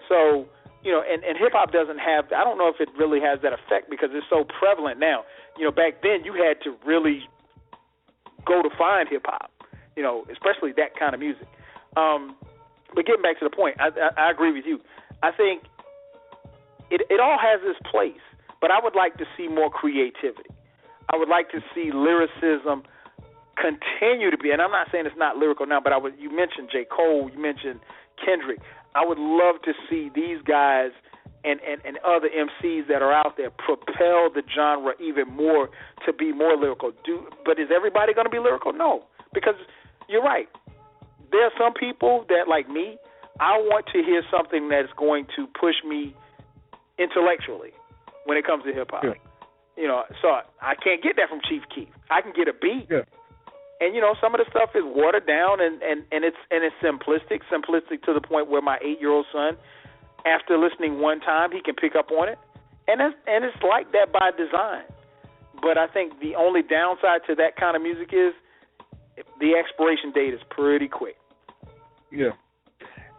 So, you know, and hip-hop doesn't have, I don't know if it really has that effect because it's so prevalent now. You know, back then you had to really go to find hip-hop, you know, especially that kind of music. But getting back to the point, I agree with you. I think it all has its place, but I would like to see more creativity. I would like to see lyricism continue to be, and I'm not saying it's not lyrical now, but you mentioned J. Cole, you mentioned Kendrick. I would love to see these guys and other MCs that are out there propel the genre even more to be more lyrical. But is everybody going to be lyrical? No, because you're right. There are some people that, like me, I want to hear something that's going to push me intellectually when it comes to hip-hop. Yeah. You know, so I can't get that from Chief Keef. I can get a beat. Yeah. And, you know, some of the stuff is watered down and it's simplistic to the point where my 8-year-old son, after listening one time, he can pick up on it. And it's like that by design. But I think the only downside to that kind of music is the expiration date is pretty quick. Yeah.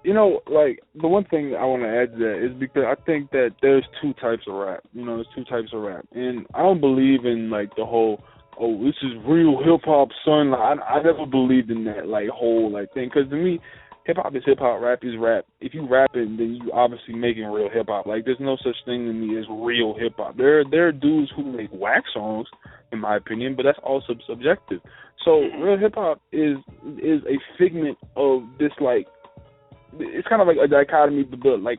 You know, like, the one thing I want to add to that is because I think that there's two types of rap. You know, there's two types of rap. And I don't believe in, like, the whole, oh, this is real hip-hop, son. Like, I never believed in that, like, whole, like, thing. Because to me, hip-hop is hip-hop, rap is rap. If you rap it, then you obviously making real hip-hop. Like, there's no such thing to me as real hip-hop. There are dudes who make whack songs, in my opinion, but that's also subjective. So real hip-hop is a figment of this, like, it's kind of like a dichotomy, but like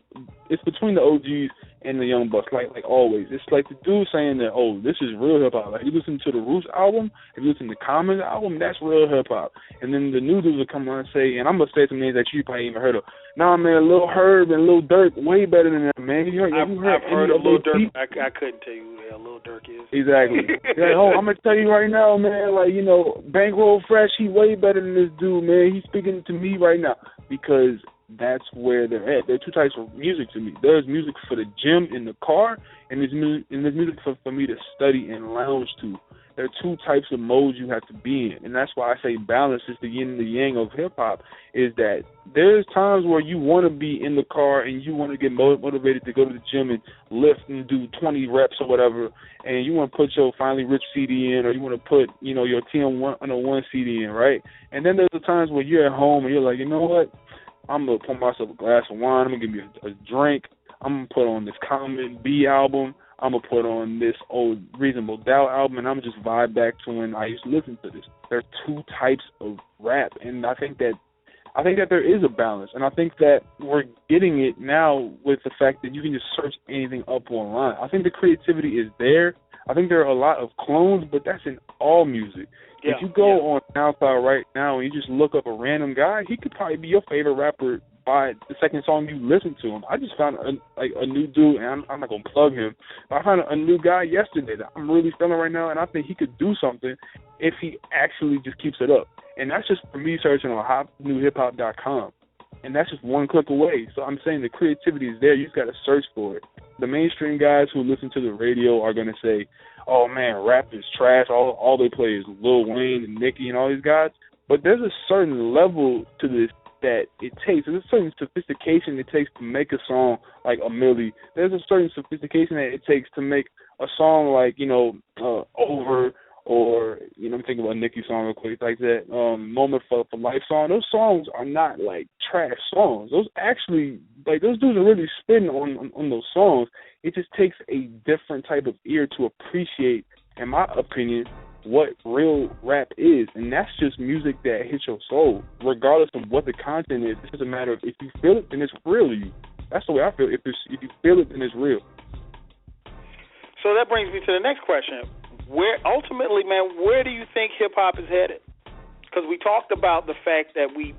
it's between the OGs and the young bucks, like always. It's like the dude saying that, oh, this is real hip hop. Like, you listen to the Roots album, if you listen to Common's album, that's real hip hop. And then the new dudes will come on and say, and I'm gonna say some names that you probably even heard of. Nah, man, Lil Herb and Lil Durk way better than that, man. I've heard of Lil Durk. I couldn't tell you who the hell Lil Durk is. Exactly. Like, oh, I'm gonna tell you right now, man. Like, you know, Bankroll Fresh, he way better than this dude, man. He's speaking to me right now because that's where they're at. There are two types of music to me. There's music for the gym in the car, and there's music for me to study and lounge to. There are two types of modes you have to be in, and that's why I say balance is the yin and the yang of hip-hop, is that there's times where you want to be in the car and you want to get motivated to go to the gym and lift and do 20 reps or whatever, and you want to put your Finally Rich CD in, or you want to put, you know, your TM101 CD in, right? And then there's the times where you're at home and you're like, you know what? I'm going to pour myself a glass of wine. I'm going to give me a drink. I'm going to put on this Common B album. I'm going to put on this old Reasonable Doubt album, and I'm going to just vibe back to when I used to listen to this. There are two types of rap, and I think that there is a balance, and I think that we're getting it now with the fact that you can just search anything up online. I think the creativity is there. I think there are a lot of clones, but that's in all music. If you go on SoundCloud right now and you just look up a random guy, he could probably be your favorite rapper by the second song you listen to him. I just found a new dude, and I'm not going to plug him, but I found a new guy yesterday that I'm really feeling right now, and I think he could do something if he actually just keeps it up. And that's just for me searching on hopnewhiphop.com. And that's just one click away. So I'm saying the creativity is there. You just got to search for it. The mainstream guys who listen to the radio are going to say, oh, man, rap is trash. All they play is Lil Wayne and Nicki and all these guys. But there's a certain level to this that it takes. There's a certain sophistication it takes to make a song like A Milli. There's a certain sophistication that it takes to make a song like, you know, Over, or, you know, I'm thinking about a Nicki song real quick, like that Moment for Life song. Those songs are not like trash songs. Those actually, like, those dudes are really spitting on those songs. It just takes a different type of ear to appreciate, in my opinion, what real rap is. And that's just music that hits your soul, regardless of what the content is. It's just a matter of if you feel it, then it's real to you. That's the way I feel. If you feel it, then it's real. So that brings me to the next question. Where ultimately, man, where do you think hip hop is headed? Because we talked about the fact that we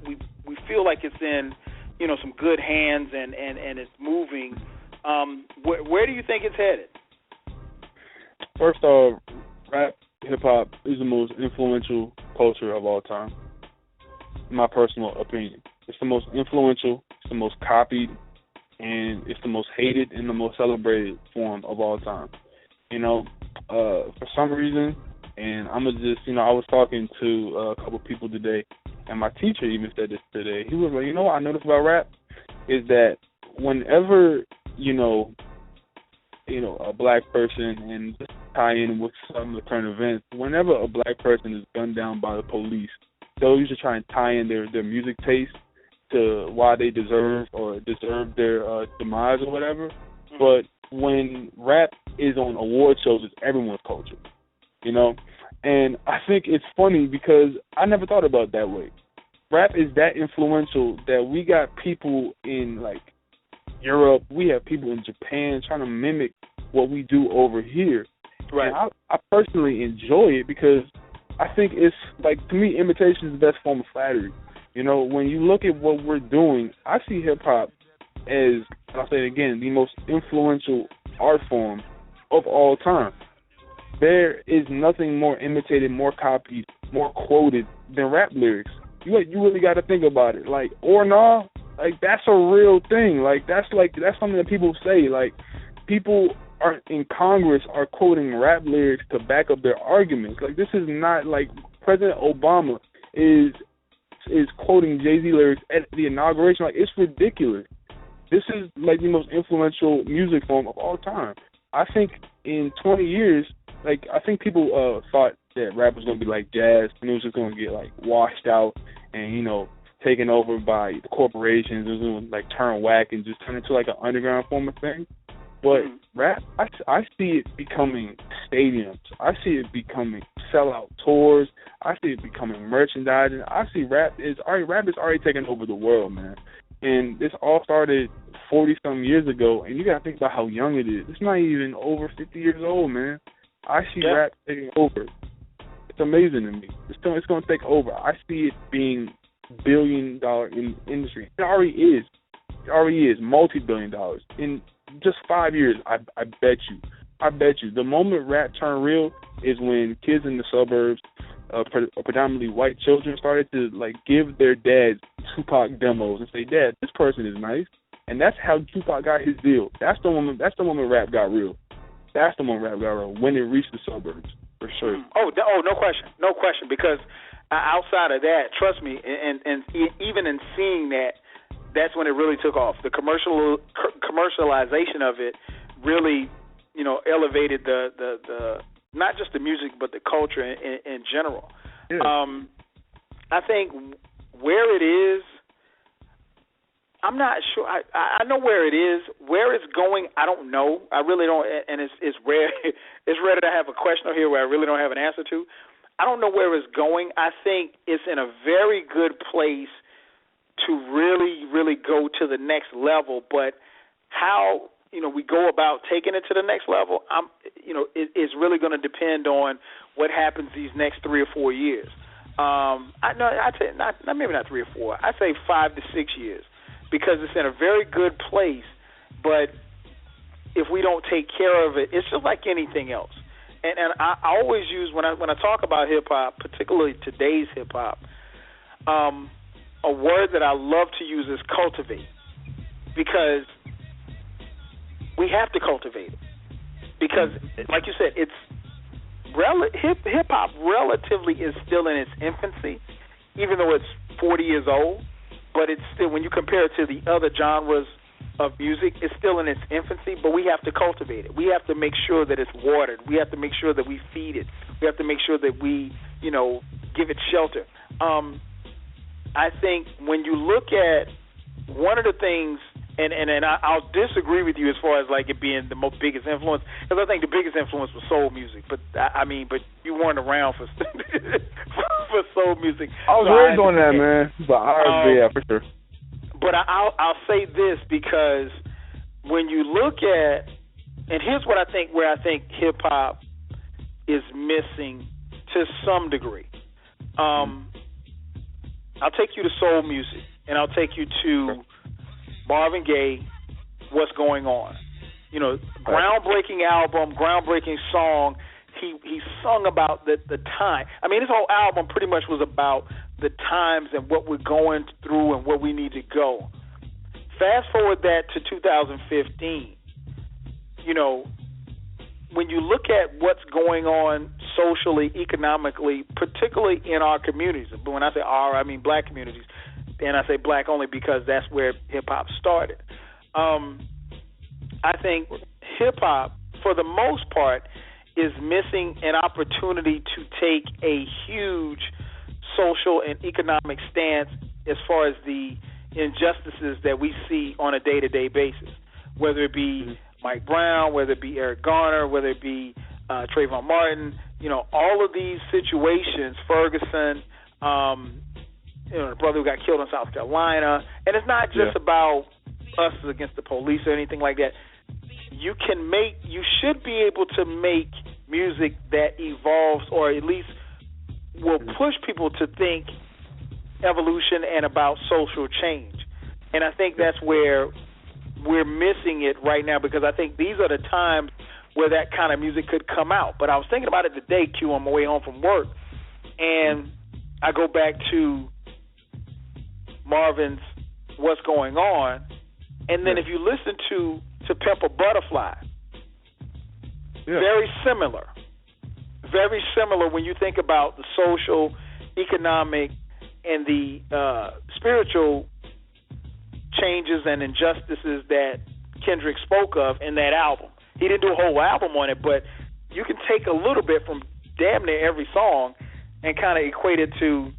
feel like it's in, you know, some good hands and it's moving. Where do you think it's headed? First off, rap, hip hop is the most influential culture of all time, in my personal opinion. It's the most influential, it's the most copied, and it's the most hated and the most celebrated form of all time. You know, for some reason, and I'm going to just, you know, I was talking to a couple people today, and my teacher even said this today. He was like, you know what I noticed about rap is that whenever, you know, a black person, and just tie in with some of the current events, whenever a black person is gunned down by the police, they'll usually try and tie in their music taste to why they deserve their demise or whatever. But when rap is on award shows, it's everyone's culture, you know? And I think it's funny because I never thought about it that way. Rap is that influential that we got people in, like, Europe, we have people in Japan trying to mimic what we do over here. Right. And I personally enjoy it because I think it's, like, to me, imitation is the best form of flattery. You know, when you look at what we're doing, I see hip-hop as, I'll say it again, the most influential art form of all time. There is nothing more imitated, more copied, more quoted than rap lyrics. You really got to think about it. Like, or nah, like, that's a real thing. That's something that people say. Like, people are in Congress are quoting rap lyrics to back up their arguments. Like, this is not like President Obama is quoting Jay-Z lyrics at the inauguration. Like, it's ridiculous. This is like the most influential music form of all time. I think in 20 years, like, I think people thought that rap was going to be like jazz, and it was just going to get, like, washed out and, you know, taken over by the corporations. It was going to, like, turn whack and just turn into, like, an underground form of thing. But rap, I see it becoming stadiums. I see it becoming sellout tours. I see it becoming merchandising. I see rap is already taking over the world, man. And this all started 40-some years ago, and you got to think about how young it is. It's not even over 50 years old, man. I see rap taking over. It's amazing to me. It's going to take over. I see it being billion-dollar industry. It already is. It already is multi-billion dollars. In just 5 years, I bet you. I bet you. The moment rap turned real is when kids in the suburbs, predominantly white children, started to like give their dads Tupac demos and say, "Dad, this person is nice." And that's how Tupac got his deal. That's the moment rap got real. That's the moment rap got real, when it reached the suburbs, for sure. Oh, no question. Because outside of that, trust me, and even in seeing that, that's when it really took off. The commercialization of it really, elevated the not just the music but the culture in general. Yeah. I think where it is, I'm not sure. I know where it is. Where it's going, I don't know. I really don't. And it's rare. It's rare that I have a question here where I really don't have an answer to. I don't know where it's going. I think it's in a very good place to really, really go to the next level. But how we go about taking it to the next level, it's really going to depend on what happens these next 3 or 4 years. I'd say maybe not 3 or 4. I'd say 5 to 6 years. Because it's in a very good place, but if we don't take care of it, it's just like anything else. And I always use, when I talk about hip-hop, particularly today's hip-hop, a word that I love to use is cultivate. Because we have to cultivate it. Because, like you said, hip-hop relatively is still in its infancy, even though it's 40 years old. But it's still, when you compare it to the other genres of music, it's still in its infancy, but we have to cultivate it. We have to make sure that it's watered. We have to make sure that we feed it. We have to make sure that we, give it shelter. I think when you look at one of the things, and I'll disagree with you as far as like it being the most biggest influence, because I think the biggest influence was soul music. But but you weren't around for for soul music. I was raised on that, man. But yeah, for sure. But I'll say this, because when you look at, and here's what I think, where I think hip hop is missing to some degree. I'll take you to soul music, and I'll take you to Marvin Gaye, What's Going On. Groundbreaking album, groundbreaking song. He sung about the time. I mean, his whole album pretty much was about the times and what we're going through and where we need to go. Fast forward that to 2015. When you look at what's going on socially, economically, particularly in our communities, but when I say our, I mean black communities, and I say black only because that's where hip-hop started. I think hip-hop, for the most part, is missing an opportunity to take a huge social and economic stance as far as the injustices that we see on a day-to-day basis, whether it be Mike Brown, whether it be Eric Garner, whether it be Trayvon Martin, all of these situations, Ferguson, the brother who got killed in South Carolina, and it's not just about us against the police or anything like that. You should be able to make music that evolves, or at least will push people to think evolution and about social change. And I think that's where we're missing it right now, because I think these are the times where that kind of music could come out. But I was thinking about it today, Q, on my way home from work, and I go back to Marvin's What's Going On, and then if you listen to Pimp a Butterfly, very similar when you think about the social, economic, and the spiritual changes and injustices that Kendrick spoke of in that album. He didn't do a whole album on it, but you can take a little bit from damn near every song and kind of equate it to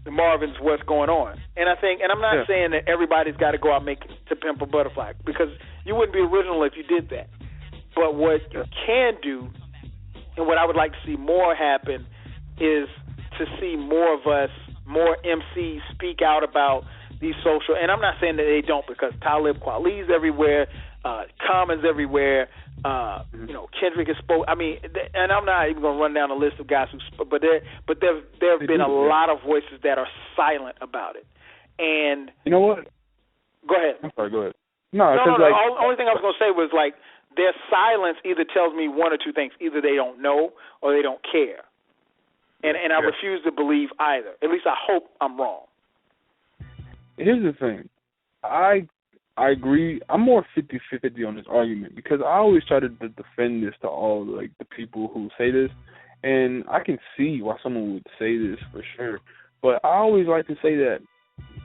Marvin's What's Going On. And I think, and I'm not saying that everybody's got to go out and make To Pimp a Butterfly, because you wouldn't be original if you did that. But what you can do, and what I would like to see more happen, is to see more of us, more MCs speak out about these social, and I'm not saying that they don't, because Talib Kweli's everywhere, Common's everywhere, Kendrick is spoke. I mean, and I'm not even going to run down a list of guys who, but there have been a lot of voices that are silent about it. And you know what? Go ahead. I'm sorry. Go ahead. No. The only thing I was going to say was, like, their silence either tells me one or two things: either they don't know or they don't care. And I refuse to believe either. At least I hope I'm wrong. Here's the thing. I agree. I'm more 50-50 on this argument, because I always try to defend this to all, like, the people who say this, and I can see why someone would say this for sure. But I always like to say that,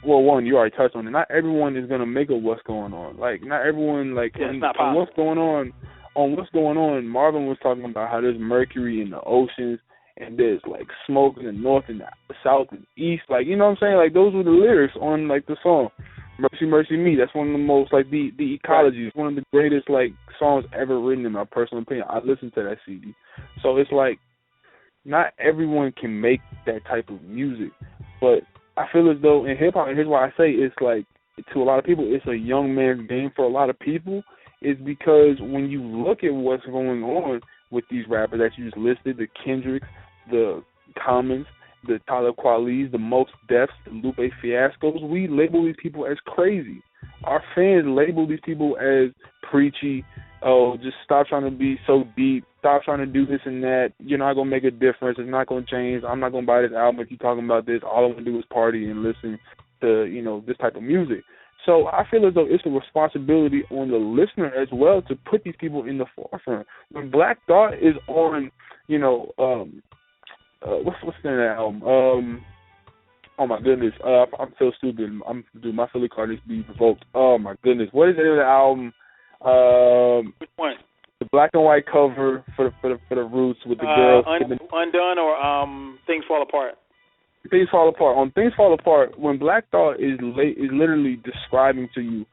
well, one, you already touched on it. Not everyone is going to make up what's going on. Like, not everyone, like, on what's going on, Marvin was talking about how there's mercury in the oceans, and there's, like, smoke in the north and the south and east. Like, you know what I'm saying? Like, those were the lyrics on, like, the song. Mercy, Mercy Me. That's one of the most, like, the Ecology. It's one of the greatest, like, songs ever written, in my personal opinion. I listened to that CD. So it's like, not everyone can make that type of music. But I feel as though in hip-hop, and here's why I say it's like, to a lot of people, it's a young man's game for a lot of people, is because when you look at what's going on with these rappers that you just listed, the Kendricks, the Commons, the Talib Kweli's, the Mos Defs, the Lupe Fiascos, we label these people as crazy. Our fans label these people as preachy. Oh, just stop trying to be so deep. Stop trying to do this and that. You're not going to make a difference. It's not going to change. I'm not going to buy this album if you're talking about this. All I'm going to do is party and listen to, you know, this type of music. So I feel as though it's a responsibility on the listener as well to put these people in the forefront. When Black Thought is on, you know, what's the name of that album? Oh my goodness, I'm so stupid. My Philly card needs to be revoked. Oh my goodness, what is the name of the album? Which one? The black and white cover for the Roots with the girls. Undone or Things Fall Apart. Things Fall Apart. On Things Fall Apart, when Black Thought is literally describing to you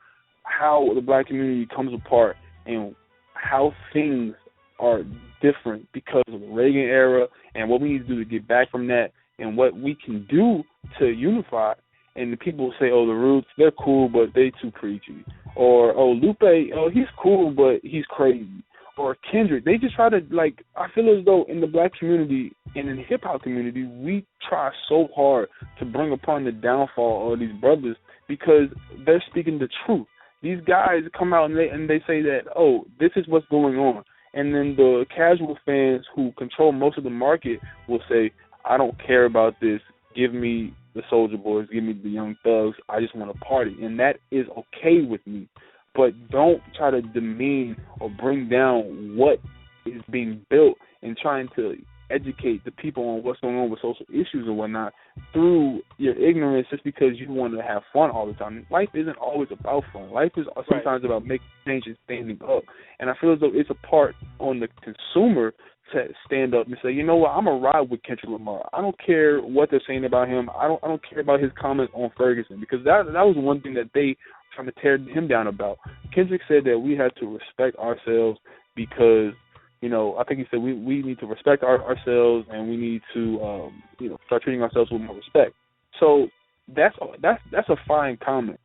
how the black community comes apart and how things are different because of the Reagan era and what we need to do to get back from that and what we can do to unify. And the people say, oh, the Roots, they're cool, but they too preachy. Or, oh, Lupe, oh, he's cool, but he's crazy. Or Kendrick, they just try to, like, I feel as though in the black community and in the hip-hop community, we try so hard to bring upon the downfall of these brothers because they're speaking the truth. These guys come out and they say that, oh, this is what's going on. And then the casual fans who control most of the market will say, I don't care about this. Give me the Soulja Boys. Give me the Young Thugs. I just want to party. And that is okay with me. But don't try to demean or bring down what is being built and trying to educate the people on what's going on with social issues and whatnot through your ignorance just because you want to have fun all the time. Life isn't always about fun. Life is sometimes about making change and standing up. And I feel as though it's a part on the consumer to stand up and say, you know what, I'm going to ride with Kendrick Lamar. I don't care what they're saying about him. I don't care about his comments on Ferguson because that was one thing that they trying to tear him down about. Kendrick said that we had to respect ourselves because, you know, I think he said we need to respect ourselves and we need to, you know, start treating ourselves with more respect. So that's a fine comment.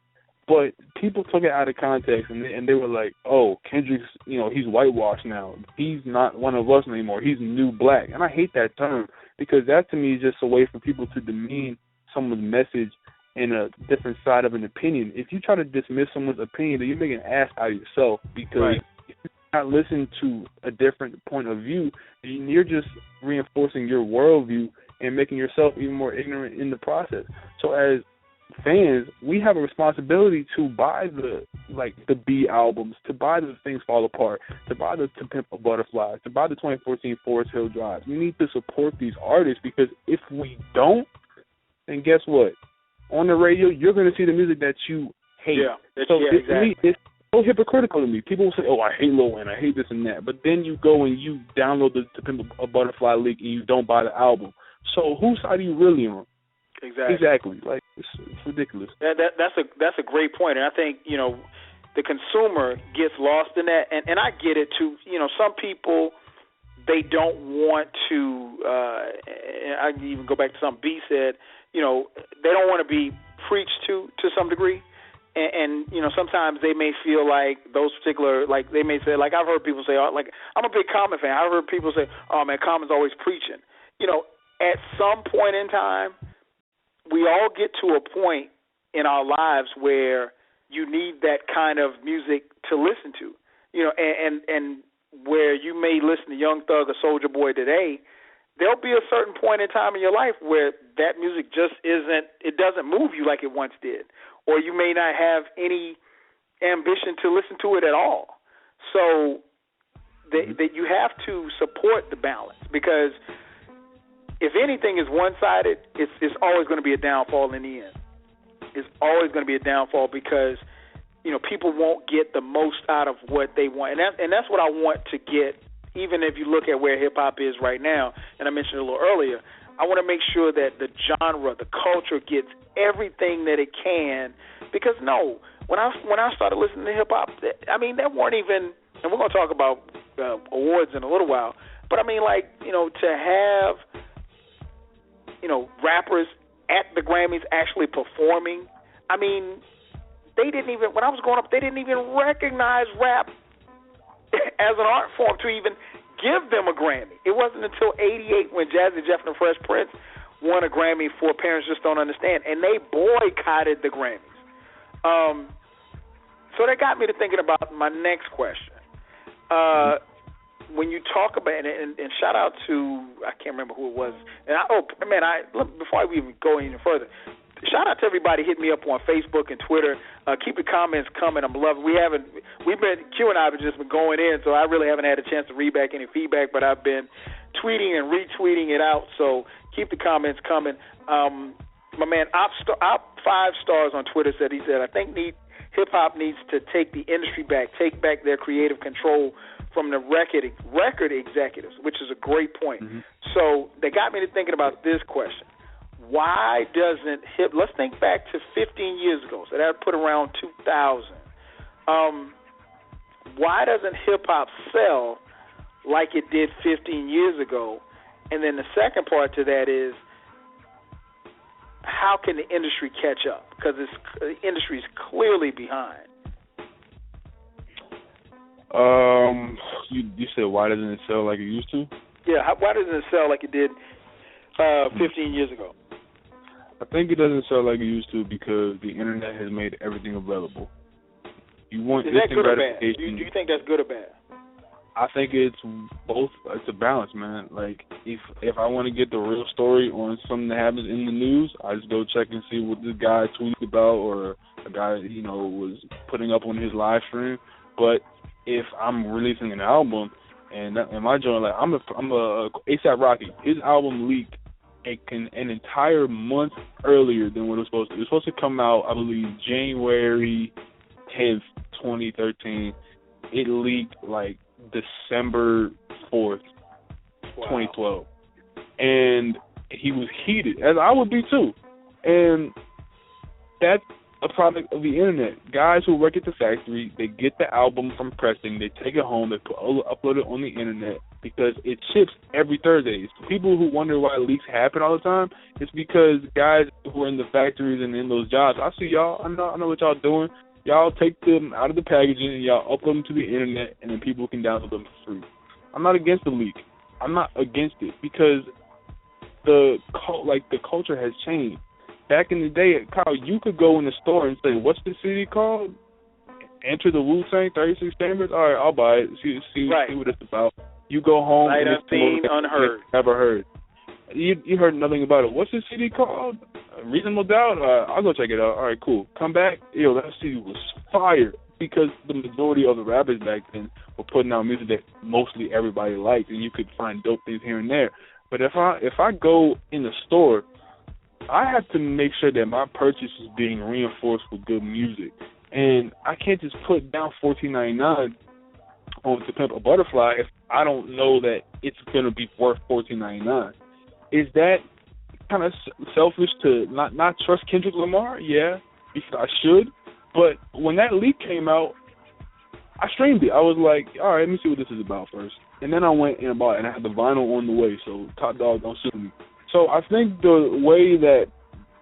But people took it out of context and they were like, oh, Kendrick's, you know, he's whitewashed now. He's not one of us anymore. He's new black. And I hate that term because that to me is just a way for people to demean someone's message in a different side of an opinion. If you try to dismiss someone's opinion, then you're making an ass out of yourself because if you're not listening to a different point of view, you're just reinforcing your worldview and making yourself even more ignorant in the process. So as fans, we have a responsibility to buy the B albums, to buy the Things Fall Apart, to buy the To Pimp a Butterfly, to buy the 2014 Forest Hill Drive. We need to support these artists because if we don't, then guess what? On the radio, you're going to see the music that you hate. Exactly. It's so hypocritical to me. People will say, oh, I hate Lil Wayne, I hate this and that. But then you go and you download the To Pimp a Butterfly leak and you don't buy the album. So whose side are you really on? Exactly. Like, it's ridiculous. That's a great point. And I think, you know, the consumer gets lost in that. And I get it, too. You know, some people, they don't want to, I can even go back to something B said, you know, they don't want to be preached to some degree. And you know, sometimes they may feel like those particular, like they may say, like I've heard people say, oh, like I'm a big Common fan. I've heard people say, oh man, Common's always preaching. You know, at some point in time, we all get to a point in our lives where you need that kind of music to listen to. You know, and where you may listen to Young Thug or Soulja Boy today, there'll be a certain point in time in your life where that music just it doesn't move you like it once did. Or you may not have any ambition to listen to it at all. So that you have to support the balance, because if anything is one-sided, it's always going to be a downfall in the end. It's always going to be a downfall because, you know, people won't get the most out of what they want. And that's what I want to get, even if you look at where hip-hop is right now, and I mentioned it a little earlier, I want to make sure that the genre, the culture gets everything that it can, because when I started listening to hip hop, I mean, that weren't even, and we're going to talk about awards in a little while, but I mean, like, you know, to have, you know, rappers at the Grammys actually performing, I mean, they didn't even, when I was growing up, they didn't even recognize rap as an art form to even give them a Grammy. It wasn't until '88 when Jazzy Jeff and the Fresh Prince won a Grammy for Parents Just Don't Understand, and they boycotted the Grammys. So that got me to thinking about my next question. When you talk about, and shout out to, I can't remember who it was, and before we even go any further, shout out to everybody hitting me up on Facebook and Twitter. Keep the comments coming. I'm loving. Q and I have just been going in, so I really haven't had a chance to read back any feedback, but I've been tweeting and retweeting it out. So keep the comments coming. My man, Op 5 Stars on Twitter said, I think hip hop needs to take the industry back, take back their creative control from the record executives, which is a great point. Mm-hmm. So they got me to thinking about this question. Why doesn't let's think back to 15 years ago, so that would put around 2000. Why doesn't hip-hop sell like it did 15 years ago? And then the second part to that is, how can the industry catch up? Because the industry is clearly behind. You said, why doesn't it sell like it used to? Yeah, why doesn't it sell like it did 15 years ago? I think it doesn't sell like it used to because the internet has made everything available. You want is that good or bad? Do you think that's good or bad? I think it's both. It's a balance, man. Like if I want to get the real story on something that happens in the news, I just go check and see what this guy tweeted about, or a guy was putting up on his live stream. But if I'm releasing an album and my joint, like I'm a A$AP Rocky, his album leaked an entire month earlier than what it was supposed to. It was supposed to come out, I believe, January 10th, 2013. It leaked like December 4th, 2012. And he was heated, as I would be too. And that's a product of the internet. Guys who work at the factory, they get the album from pressing, they take it home, they upload it on the internet because it ships every Thursday. So people who wonder why leaks happen all the time, it's because guys who are in the factories and in those jobs, I see y'all, I know what y'all doing. Y'all take them out of the packaging and y'all upload them to the internet, and then people can download them for free. I'm not against the leak. I'm not against it because the culture has changed. Back in the day, Kyle, you could go in the store and say, "What's the CD called?" Enter the Wu-Tang 36 Chambers. All right, I'll buy it. See what it's about. You go home. Sight unseen, unheard. Never heard. You heard nothing about it. What's the CD called? Reasonable Doubt? I'll go check it out. All right, cool. Come back. That CD was fire because the majority of the rappers back then were putting out music that mostly everybody liked, and you could find dope things here and there. But if I go in the store, I have to make sure that my purchase is being reinforced with good music. And I can't just put down $14.99 on To Pimp a Butterfly if I don't know that it's going to be worth $14.99. Is that kind of selfish to not trust Kendrick Lamar? Yeah, because I should. But when that leak came out, I streamed it. I was like, all right, let me see what this is about first. And then I went and bought it, and I had the vinyl on the way, so Top Dog don't sue me. So I think the way that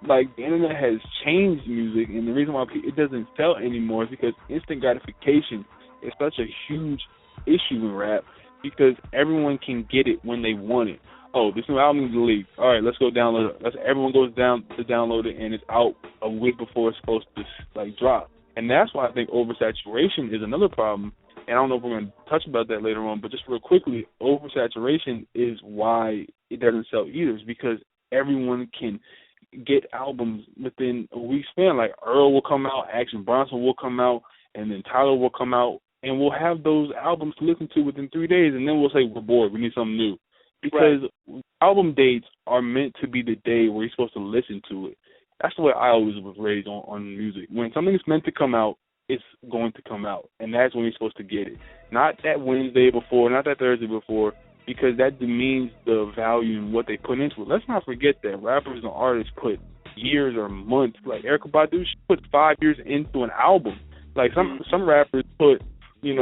like, the internet has changed music, and the reason why it doesn't sell anymore is because instant gratification is such a huge issue in rap, because everyone can get it when they want it. Oh, this new album is leaked. All right, let's go download it. Everyone goes down to download it, and it's out a week before it's supposed to drop. And that's why I think oversaturation is another problem. And I don't know if we're going to touch about that later on, but just real quickly, oversaturation is why it doesn't sell either. It's because everyone can get albums within a week's span. Like Earl will come out, Action Bronson will come out, and then Tyler will come out, and we'll have those albums to listen to within 3 days, and then we'll say we're bored, we need something new. Because album dates are meant to be the day where you're supposed to listen to it. That's the way I always was raised on music. When something's meant to come out, it's going to come out, and that's when you're supposed to get it. Not that Wednesday before, not that Thursday before, because that demeans the value in what they put into it. Let's not forget that rappers and artists put years or months. Like Erykah Badu, she put 5 years into an album. Like some rappers put, 3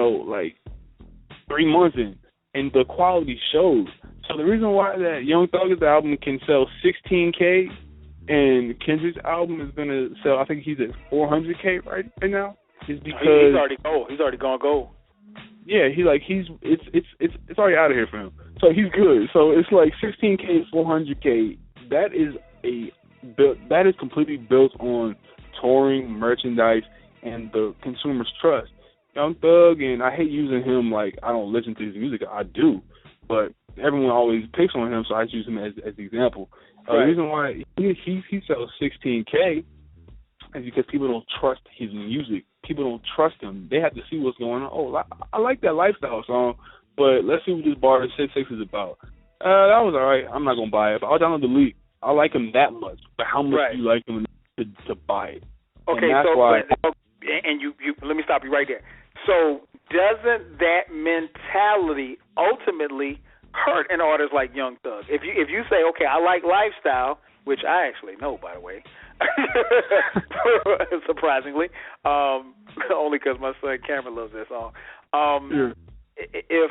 months in, and the quality shows. So the reason why that Young Thug's album can sell 16K and Kendrick's album is going to sell, I think he's at 400K right now, is because he's already gone gold. Yeah, it's already out of here for him. So he's good. So it's like 16K, 400K. That is completely built on touring, merchandise, and the consumer's trust. Young Thug, and I hate using him like I don't listen to his music. I do, but everyone always picks on him, so I just use him as the example. The reason why he sells 16K is because people don't trust his music. People don't trust him. They have to see what's going on. Oh, I like that Lifestyle song, but let's see what this Barter 6 is about. That was all right. I'm not going to buy it, but I'll download the leak. I like him that much, but how much do you like him to buy it? Okay, and you let me stop you right there. So doesn't that mentality ultimately hurt an artist like Young Thug? If you say, okay, I like Lifestyle, which I actually know, by the way, surprisingly, only because my son Cameron loves that song. If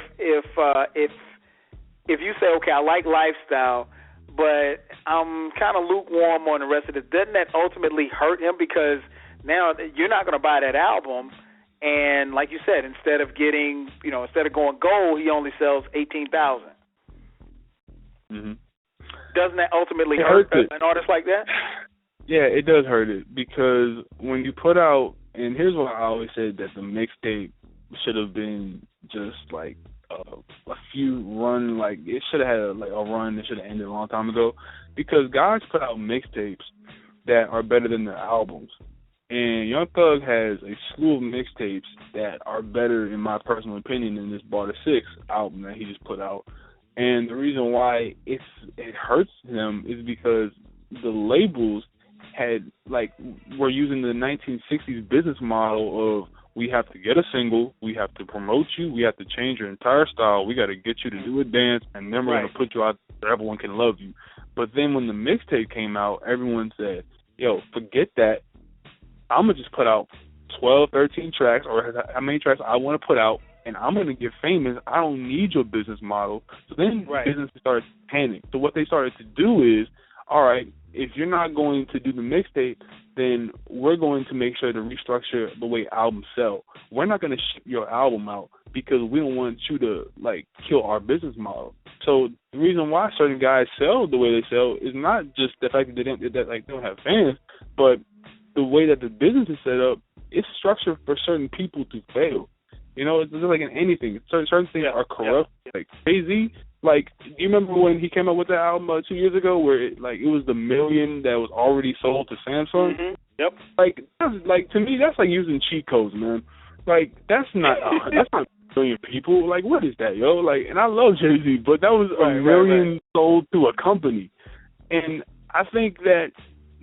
you say, okay, I like Lifestyle, but I'm kind of lukewarm on the rest of it, doesn't that ultimately hurt him? Because now you're not going to buy that album, and like you said, instead of going gold, he only sells 18,000. Mm-hmm. Doesn't that ultimately hurt an artist like that? Yeah, it does hurt it, because when you put out, and here's what I always said, that the mixtape should have been just like a few run, like it should have had a run that should have ended a long time ago, because guys put out mixtapes that are better than their albums. And Young Thug has a slew of mixtapes that are better, in my personal opinion, than this Barter 6 album that he just put out. And the reason why it hurts him is because the labels were using the 1960s business model of, we have to get a single, we have to promote you, we have to change your entire style, we got to get you to do a dance, and then we're going to put you out so everyone can love you. But then when the mixtape came out, everyone said, yo, forget that. I'm going to just put out 12, 13 tracks, or how many tracks I want to put out, and I'm going to get famous. I don't need your business model. So then business started to panic. So what they started to do is, all right, if you're not going to do the mixtape, then we're going to make sure to restructure the way albums sell. We're not going to ship your album out because we don't want you to, kill our business model. So the reason why certain guys sell the way they sell is not just the fact that they don't have fans, but the way that the business is set up, it's structured for certain people to fail. It's just like in anything. Certain things are corrupt. Like Jay-Z, do you remember when he came out with that album 2 years ago where it was the million that was already sold to Samsung? Mm-hmm. Yep. To me, that's like using cheat codes, man. That's not a million people. What is that, yo? And I love Jay-Z, but that was a million sold to a company. And I think that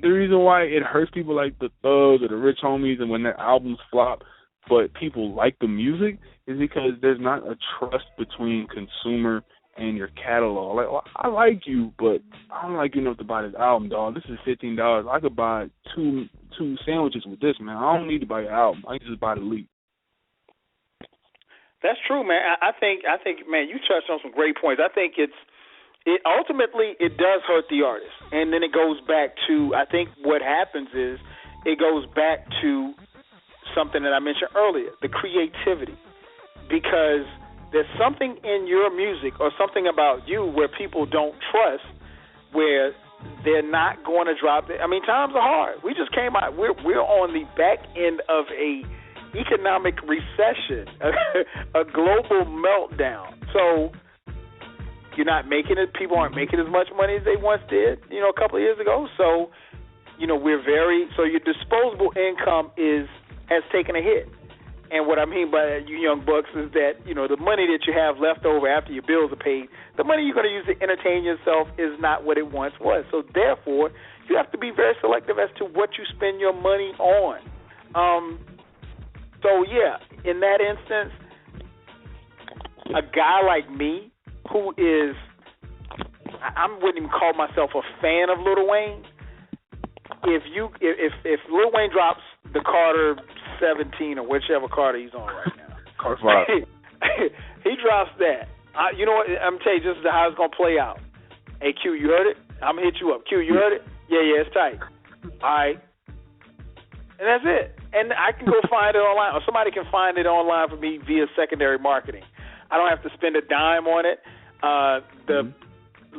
the reason why it hurts people like the Thugs or the Rich Homies, and when their albums flop, but people like the music, is because there's not a trust between consumer and your catalog. I like you, but I don't like you enough to buy this album, dog. This is $15. I could buy two sandwiches with this, man. I don't need to buy your album. I can just buy the leak. That's true, man. I think, man, you touched on some great points. I think it's ultimately does hurt the artist, and then it goes back to, I think what happens is it goes back to something that I mentioned earlier, the creativity, because there's something in your music or something about you where people don't trust, where they're not going to drop it. I mean, times are hard. We just came out. We're on the back end of a economic recession, a global meltdown. So you're not making it. People aren't making as much money as they once did, a couple of years ago. So, so your disposable income has taken a hit. And what I mean by you young bucks is that, the money that you have left over after your bills are paid, the money you're going to use to entertain yourself is not what it once was. So therefore, you have to be very selective as to what you spend your money on. So yeah, in that instance, a guy like me who is, I wouldn't even call myself a fan of Lil Wayne. If Lil Wayne drops the Carter 17 or whichever Carter he's on right now, Carter 5, he drops that. You know what? I'm gonna tell you just how it's gonna play out. Hey Q, you heard it? I'm gonna hit you up. Q, you heard it? Yeah, it's tight. All right, and that's it. And I can go find it online, or somebody can find it online for me via secondary marketing. I don't have to spend a dime on it.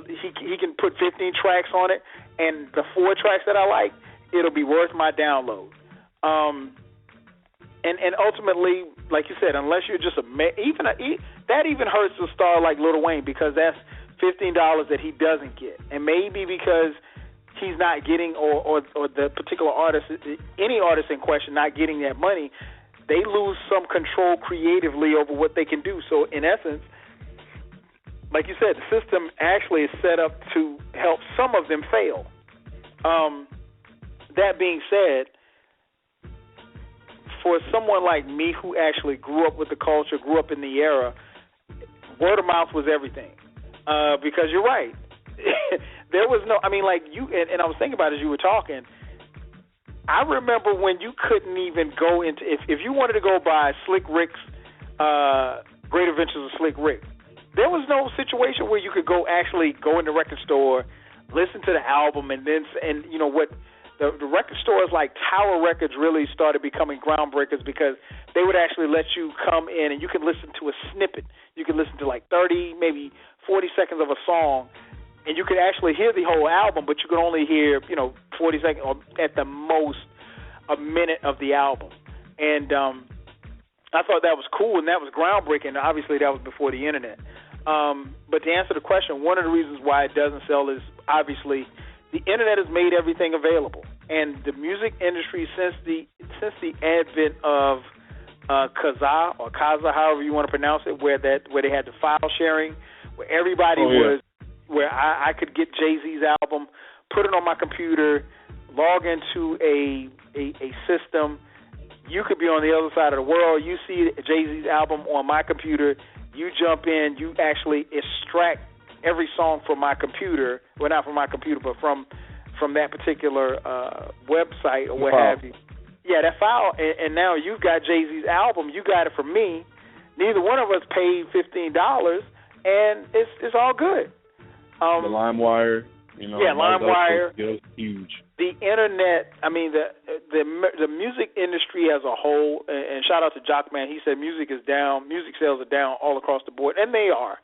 He can put 15 tracks on it, and the 4 tracks that I like, it'll be worth my download. And ultimately, like you said, unless you're just that even hurts a star like Lil Wayne, because that's $15 that he doesn't get, and maybe because he's not getting, or the particular artist, any artist in question, not getting that money, they lose some control creatively over what they can do. So in essence, like you said, the system actually is set up to help some of them fail. That being said, for someone like me who actually grew up with the culture, grew up in the era, word of mouth was everything. Because you're right. There was no, I mean, like you, and I was thinking about it as you were talking, I remember when you couldn't even go into, if you wanted to go buy Slick Rick's Great Adventures of Slick Rick, there was no situation where you could actually go in the record store, listen to the album, and what the record stores like Tower Records really started becoming groundbreakers, because they would actually let you come in and you could listen to a snippet. You could listen to like 30, maybe 40 seconds of a song, and you could actually hear the whole album, but you could only hear 40 seconds or at the most a minute of the album. And I thought that was cool, and that was groundbreaking. Obviously, that was before the internet. But to answer the question, one of the reasons why it doesn't sell is obviously the internet has made everything available, and the music industry since the advent of Kazaa, however you want to pronounce it, where they had the file sharing, where everybody where I could get Jay-Z's album, put it on my computer, log into a system. You could be on the other side of the world. You see Jay-Z's album on my computer. You jump in. You actually extract every song from my computer. Well, not from my computer, but from that particular website or what have you. Yeah, that file. And now you've got Jay-Z's album. You got it from me. Neither one of us paid $15, and it's all good. The LimeWire. LimeWire. Huge. The internet, I mean, the music industry as a whole, and shout out to Jockman, he said music is down, music sales are down all across the board, and they are.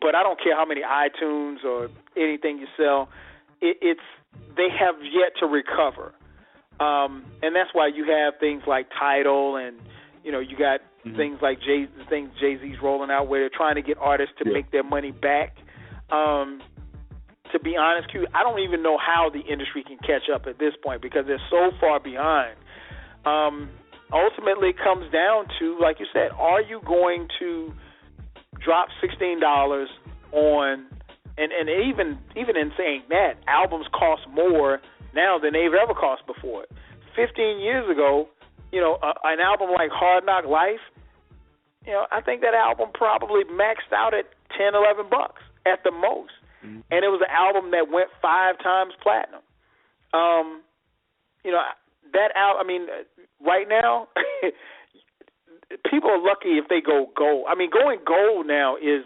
But I don't care how many iTunes or anything you sell, they have yet to recover. And that's why you have things like Tidal, and you got things like Jay-Z's rolling out, where they're trying to get artists to make their money back. To be honest, Q, I don't even know how the industry can catch up at this point, because they're so far behind. Ultimately, it comes down to, like you said, are you going to drop $16 on, and even in saying that, albums cost more now than they've ever cost before. 15 years ago, an album like Hard Knock Life, I think that album probably maxed out at $10, $11 at the most. And it was an album that went 5 times platinum. That album, I mean, right now, people are lucky if they go gold. I mean, going gold now is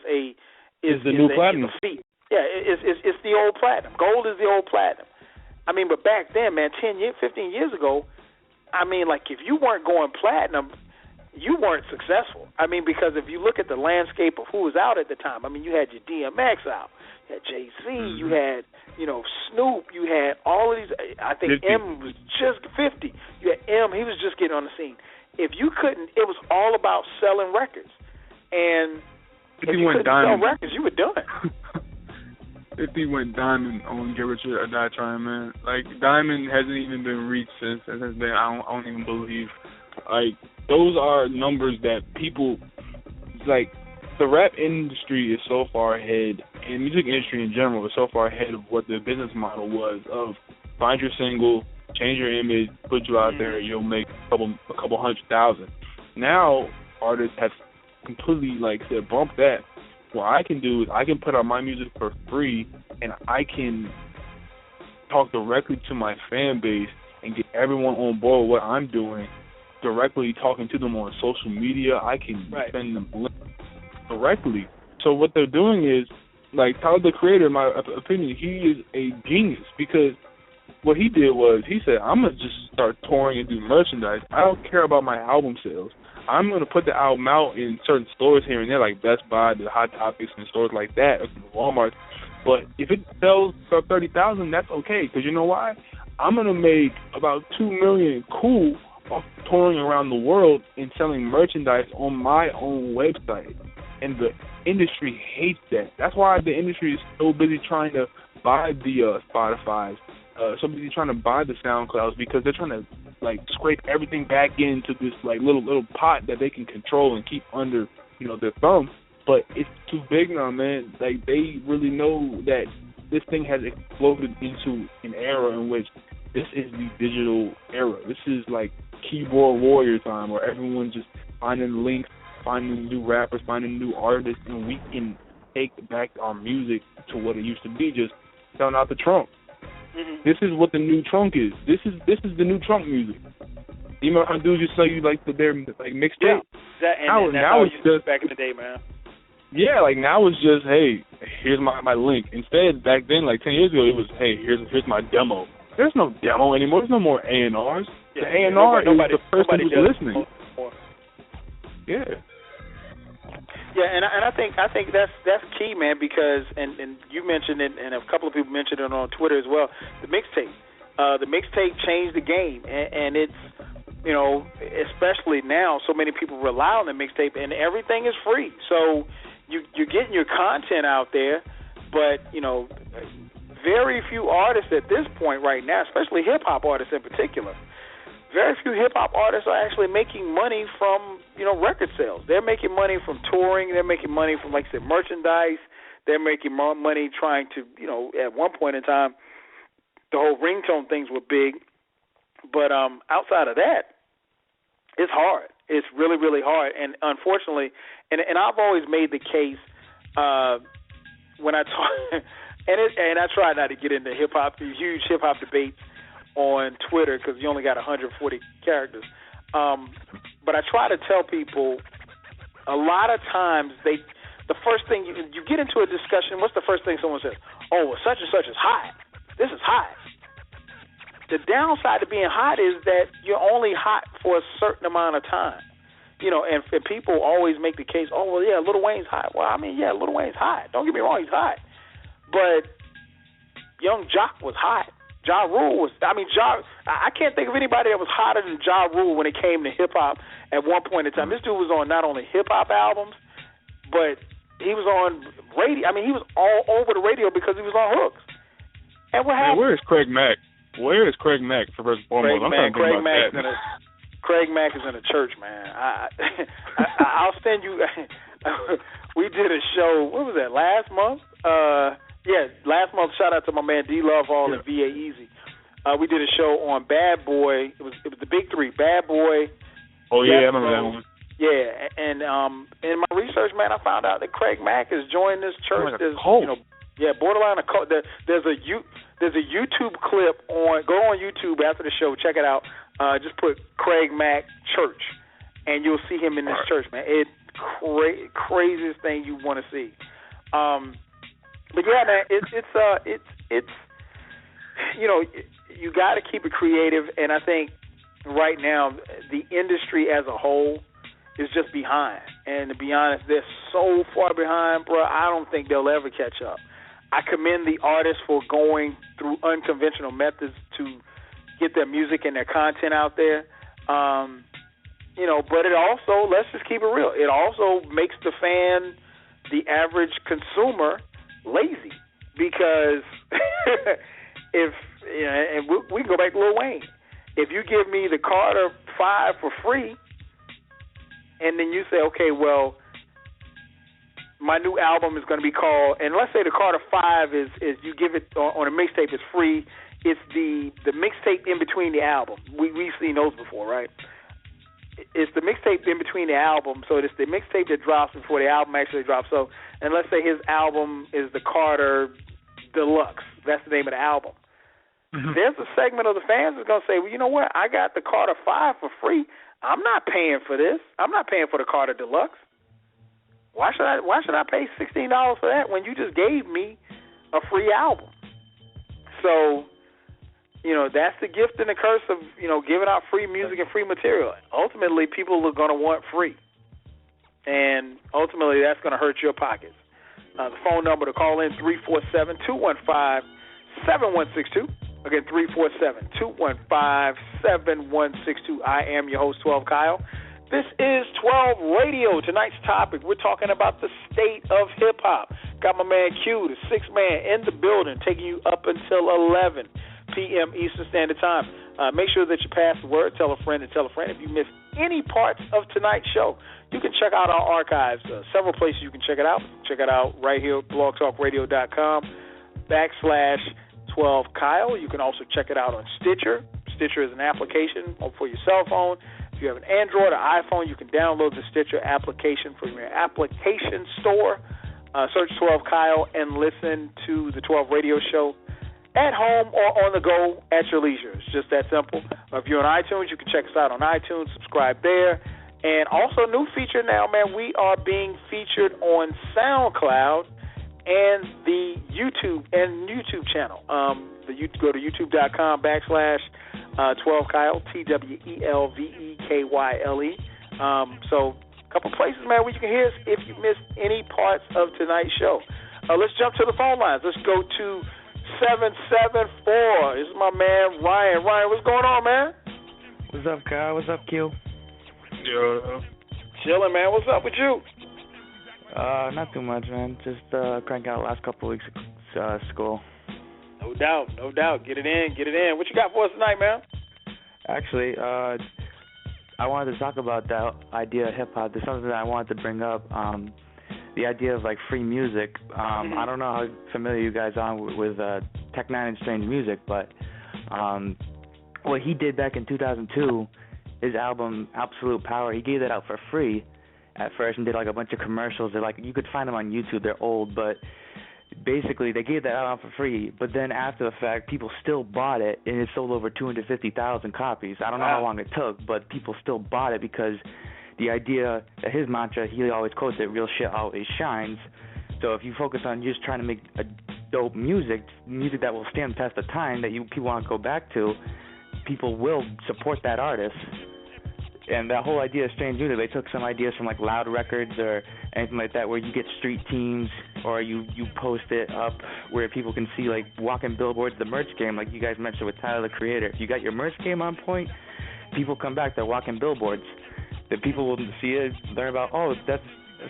is the new platinum. Feat. Yeah, it's the old platinum. Gold is the old platinum. I mean, but back then, man, 15 years ago, I mean, like, if you weren't going platinum, you weren't successful. I mean, because if you look at the landscape of who was out at the time, I mean, you had your DMX out, you had Jay-Z, you had, Snoop, you had all of these. I think 50. M was just 50. You had M, he was just getting on the scene. If you couldn't, it was all about selling records. And if you couldn't sell records, you were done. 50 went diamond on Get Rich or Die Trying, man. Like, diamond hasn't even been reached since. I don't even believe. Like, those are numbers that people, like, the rap industry is so far ahead, and music industry in general is so far ahead of what the business model was of find your single, change your image, put you out there, you'll make a couple 100,000. Now, artists have completely, like, said, bump that. What I can do is I can put out my music for free, and I can talk directly to my fan base and get everyone on board with what I'm doing, directly talking to them on social media. I can send them links directly. So what they're doing is, like, Tyler, the Creator, in my opinion, he is a genius, because what he did was he said, I'm going to just start touring and do merchandise. I don't care about my album sales. I'm going to put the album out in certain stores here and there, like Best Buy, the Hot Topics, and stores like that, or Walmart. But if it sells for 30,000, that's okay, because you know why? I'm going to make about $2 million cool off touring around the world and selling merchandise on my own website. And the industry hates that. That's why the industry is so busy trying to buy the Spotify's, so busy trying to buy the SoundClouds, because they're trying to, like, scrape everything back into this, like, little pot that they can control and keep under, their thumb. But it's too big now, man. Like, they really know that this thing has exploded into an era in which this is the digital era. This is like keyboard warrior time, where everyone's just finding links, finding new rappers, finding new artists, and we can take back our music to what it used to be, just selling out the trunk. Mm-hmm. This is what the new trunk is. This is the new trunk music. You know how dudes just sell you like their mixtape? Yeah, now it's just back in the day, man. Yeah, like now it's just, hey, here's my link. Instead, back then, like 10 years ago, it was, hey, here's my demo. There's no demo anymore. There's no more A&Rs. The A&R is the person who's listening. Yeah. Yeah, and I think that's key, man, because and you mentioned it, and a couple of people mentioned it on Twitter as well. The mixtape changed the game, and it's, especially now, so many people rely on the mixtape, and everything is free. So you're getting your content out there, but very few artists at this point right now, especially hip hop artists in particular. Very few hip-hop artists are actually making money from, record sales. They're making money from touring. They're making money from, like I said, merchandise. They're making more money trying to, at one point in time, the whole ringtone things were big. But outside of that, it's hard. It's really, really hard. And unfortunately, and I've always made the case when I talk, and I try not to get into hip-hop, these huge hip-hop debates on Twitter, because you only got 140 characters. But I try to tell people, a lot of times the first thing you get into a discussion, what's the first thing someone says? Oh, well, such and such is hot. This is hot. The downside of being hot is that you're only hot for a certain amount of time. And people always make the case, oh, well, yeah, Lil Wayne's hot. Well, I mean, yeah, Lil Wayne's hot. Don't get me wrong, he's hot. But Young Jock was hot. Ja Rule was, I can't think of anybody that was hotter than Ja Rule when it came to hip-hop at one point in time. This dude was on not only hip-hop albums, but he was on radio. I mean, he was all over the radio because he was on hooks. And what happened? Where is Craig Mack? Where is Craig Mack, for first and foremost? Craig Mack is in a church, man. I'll send you. We did a show, what was that, last month? Last month. Shout out to my man D Love Hall and VA Easy. We did a show on Bad Boy. It was the big three: Bad Boy. Oh yeah, I remember that one. Yeah, and in my research, man, I found out that Craig Mack has joined this church. Like a cult. Borderline a cult. There's a YouTube clip on. Go on YouTube after the show. Check it out. Just put Craig Mack Church, and you'll see him in this church, man. It's craziest thing you want to see. But yeah, man, it's you got to keep it creative, and I think right now the industry as a whole is just behind. And to be honest, they're so far behind, bro. I don't think they'll ever catch up. I commend the artists for going through unconventional methods to get their music and their content out there. But it also, let's just keep it real, it also makes the fan, the average consumer, lazy. Because if, and we can go back to Lil Wayne. If you give me the Carter 5 for free, and then you say, okay, well, my new album is going to be called, and let's say the Carter 5 is you give it on a mixtape, it's free. It's the mixtape in between the album. We've seen those before, right? It's the mixtape in between the album, so it's the mixtape that drops before the album actually drops. So, and let's say his album is the Carter Deluxe. That's the name of the album. Mm-hmm. There's a segment of the fans that's going to say, well, you know what? I got the Carter 5 for free. I'm not paying for this. I'm not paying for the Carter Deluxe. Why should I pay $16 for that when you just gave me a free album? So, that's the gift and the curse of, giving out free music and free material. Ultimately, people are going to want free. And ultimately, that's going to hurt your pockets. The phone number to call in, 347-215-7162. Again, 347-215-7162. I am your host, 12 Kyle. This is 12 Radio. Tonight's topic, we're talking about the state of hip-hop. Got my man Q, the sixth man, in the building, taking you up until 11 p.m. Eastern Standard Time. Make sure that you pass the word, tell a friend, and tell a friend. If you missed any parts of tonight's show, you can check out our archives. Several places you can check it out. Check it out right here, blogtalkradio.com/12Kyle. You can also check it out on Stitcher. Stitcher is an application for your cell phone. If you have an Android or iPhone, you can download the Stitcher application from your application store. Search 12 Kyle and listen to the 12 Radio Show at home or on the go at your leisure. It's just that simple. If you're on iTunes, you can check us out on iTunes, subscribe there. And also, new feature now, man, we are being featured on SoundCloud and the YouTube channel. Go to youtube.com/12Kyle, TWELVEKYLE. So a couple places, man, where you can hear us if you missed any parts of tonight's show. Let's jump to the phone lines. Let's go to 774. This is my man, Ryan. Ryan, what's going on, man? What's up, Kyle? What's up, Q? Yo. Chilling, man. What's up with you? Not too much, man. Just crank out the last couple of weeks of school. No doubt. Get it in. What you got for us tonight, man? Actually, I wanted to talk about that idea of hip-hop. There's something that I wanted to bring up. The idea of, free music. I don't know how familiar you guys are with Tech Nine and Strange Music, but what he did back in 2002, his album Absolute Power, he gave that out for free at first and did a bunch of commercials. They're you could find them on YouTube. They're old, but basically they gave that out for free. But then after the fact, people still bought it, and it sold over 250,000 copies. I don't know how long it took, but people still bought it because the idea, his mantra, he always quotes it, real shit always shines. So if you focus on just trying to make a dope music that will stand the test of time, that people want to go back to, people will support that artist. And that whole idea of Strange Music, they took some ideas from Loud Records or anything like that, where you get street teams or you post it up where people can see walking billboards, the merch game, like you guys mentioned with Tyler the Creator. If you got your merch game on point, people come back, they're walking billboards. The people will see it, learn about, oh, that's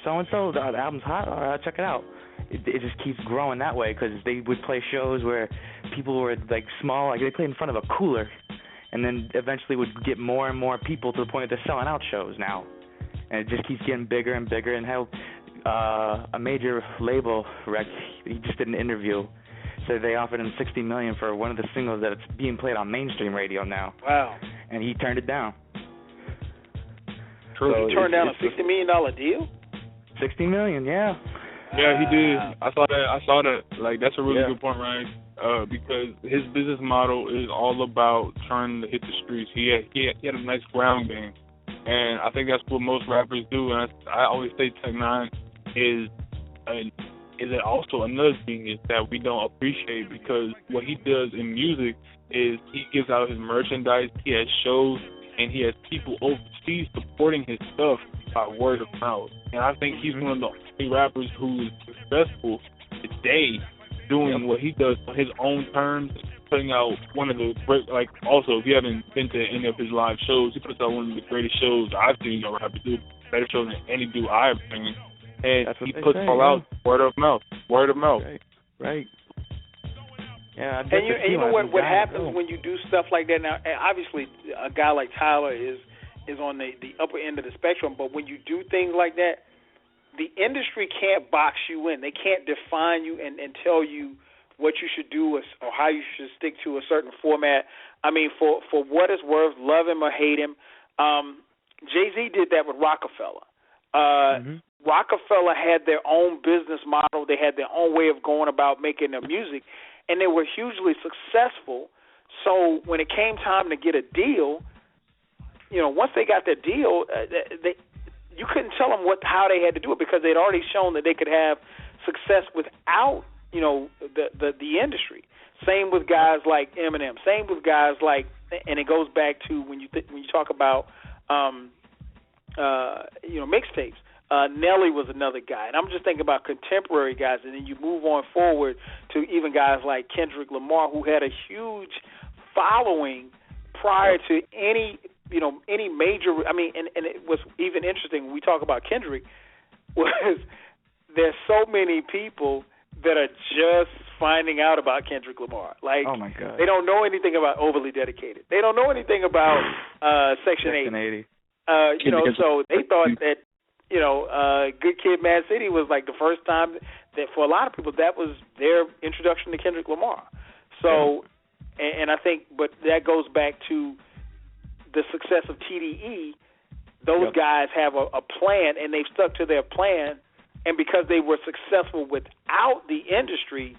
so-and-so, the album's hot, all right, I'll check it out. It just keeps growing that way because they would play shows where people were small, they played in front of a cooler, and then eventually would get more and more people to the point that they're selling out shows now. And it just keeps getting bigger and bigger. And how a major label rec, he just did an interview, said they offered him $60 million for one of the singles that's being played on mainstream radio now. Wow. And he turned it down. So he turned down a $60 million deal? $60 million, yeah. Yeah, he did. I saw that. That's a really good point, Ryan. Because his business model is all about trying to hit the streets. He had a nice ground game, and I think that's what most rappers do. And I always say Tech Nine is is that also another thing is that we don't appreciate, because what he does in music is he gives out his merchandise, he has shows, and he has people overseas supporting his stuff by word of mouth. And I think he's one of the only rappers who is successful today doing what he does on his own terms, putting out one of the great, like, also, if you haven't been to any of his live shows, he puts out one of the greatest shows I've seen a rapper do, better shows than any dude I've seen. And he puts all out word of mouth. Word of mouth. Right. Yeah, and you know what happens when you do stuff like that? Now, obviously, a guy like Tyler is on the upper end of the spectrum, but when you do things like that, the industry can't box you in. They can't define you and tell you what you should do or how you should stick to a certain format. I mean, for what it's worth, love him or hate him, Jay-Z did that with Rockefeller. Rockefeller had their own business model. They had their own way of going about making their music, and they were hugely successful. So when it came time to get a deal, once they got their deal, you couldn't tell them how they had to do it, because they'd already shown that they could have success without, the industry. Same with guys like Eminem. Same with guys like, and it goes back to when you talk about, mixtapes. Nelly was another guy, and I'm just thinking about contemporary guys, and then you move on forward to even guys like Kendrick Lamar, who had a huge following prior to any major. I mean, and it was even interesting when we talk about Kendrick, was there's so many people that are just finding out about Kendrick Lamar. Like, oh my God, they don't know anything about Overly Dedicated. They don't know anything about Section 80. So they thought that, Good Kid, Mad City was like the first time that, for a lot of people, that was their introduction to Kendrick Lamar. So, and I think, but that goes back to the success of TDE. Those guys have a plan, and they've stuck to their plan. And because they were successful without the industry,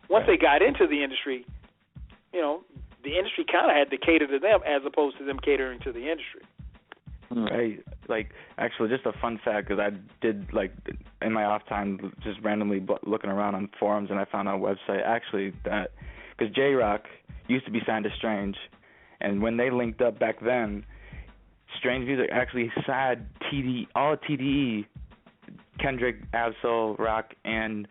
once they got into the industry, the industry kind of had to cater to them as opposed to them catering to the industry. Right. Like, actually, just a fun fact, because I did, like, in my off time, just randomly looking around on forums, and I found on a website, actually, that, because J-Rock used to be signed to Strange, and when they linked up back then, Strange Music actually signed all TDE, Kendrick, Absol, Rock, and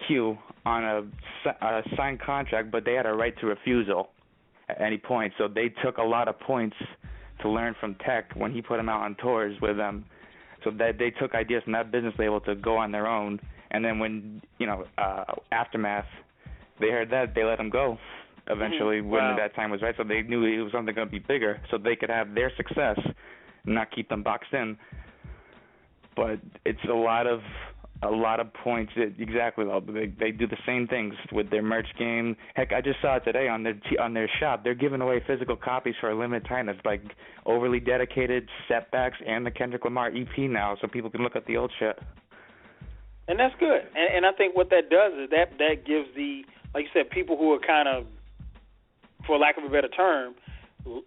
Q on a signed contract, but they had a right to refusal at any point. So they took a lot of points to learn from Tech when he put them out on tours with them. So that they took ideas from that business label to go on their own. And then when, Aftermath, they heard that, they let them go eventually when that time was right. So they knew it was something going to be bigger, so they could have their success and not keep them boxed in. But it's a lot of points. Exactly. They do the same things with their merch game. Heck, I just saw it today on their shop. They're giving away physical copies for a limited time. It's like Overly Dedicated, Setbacks, and the Kendrick Lamar EP now, so people can look at the old shit. And that's good. And I think what that does is that gives the, like you said, people who are kind of, for lack of a better term,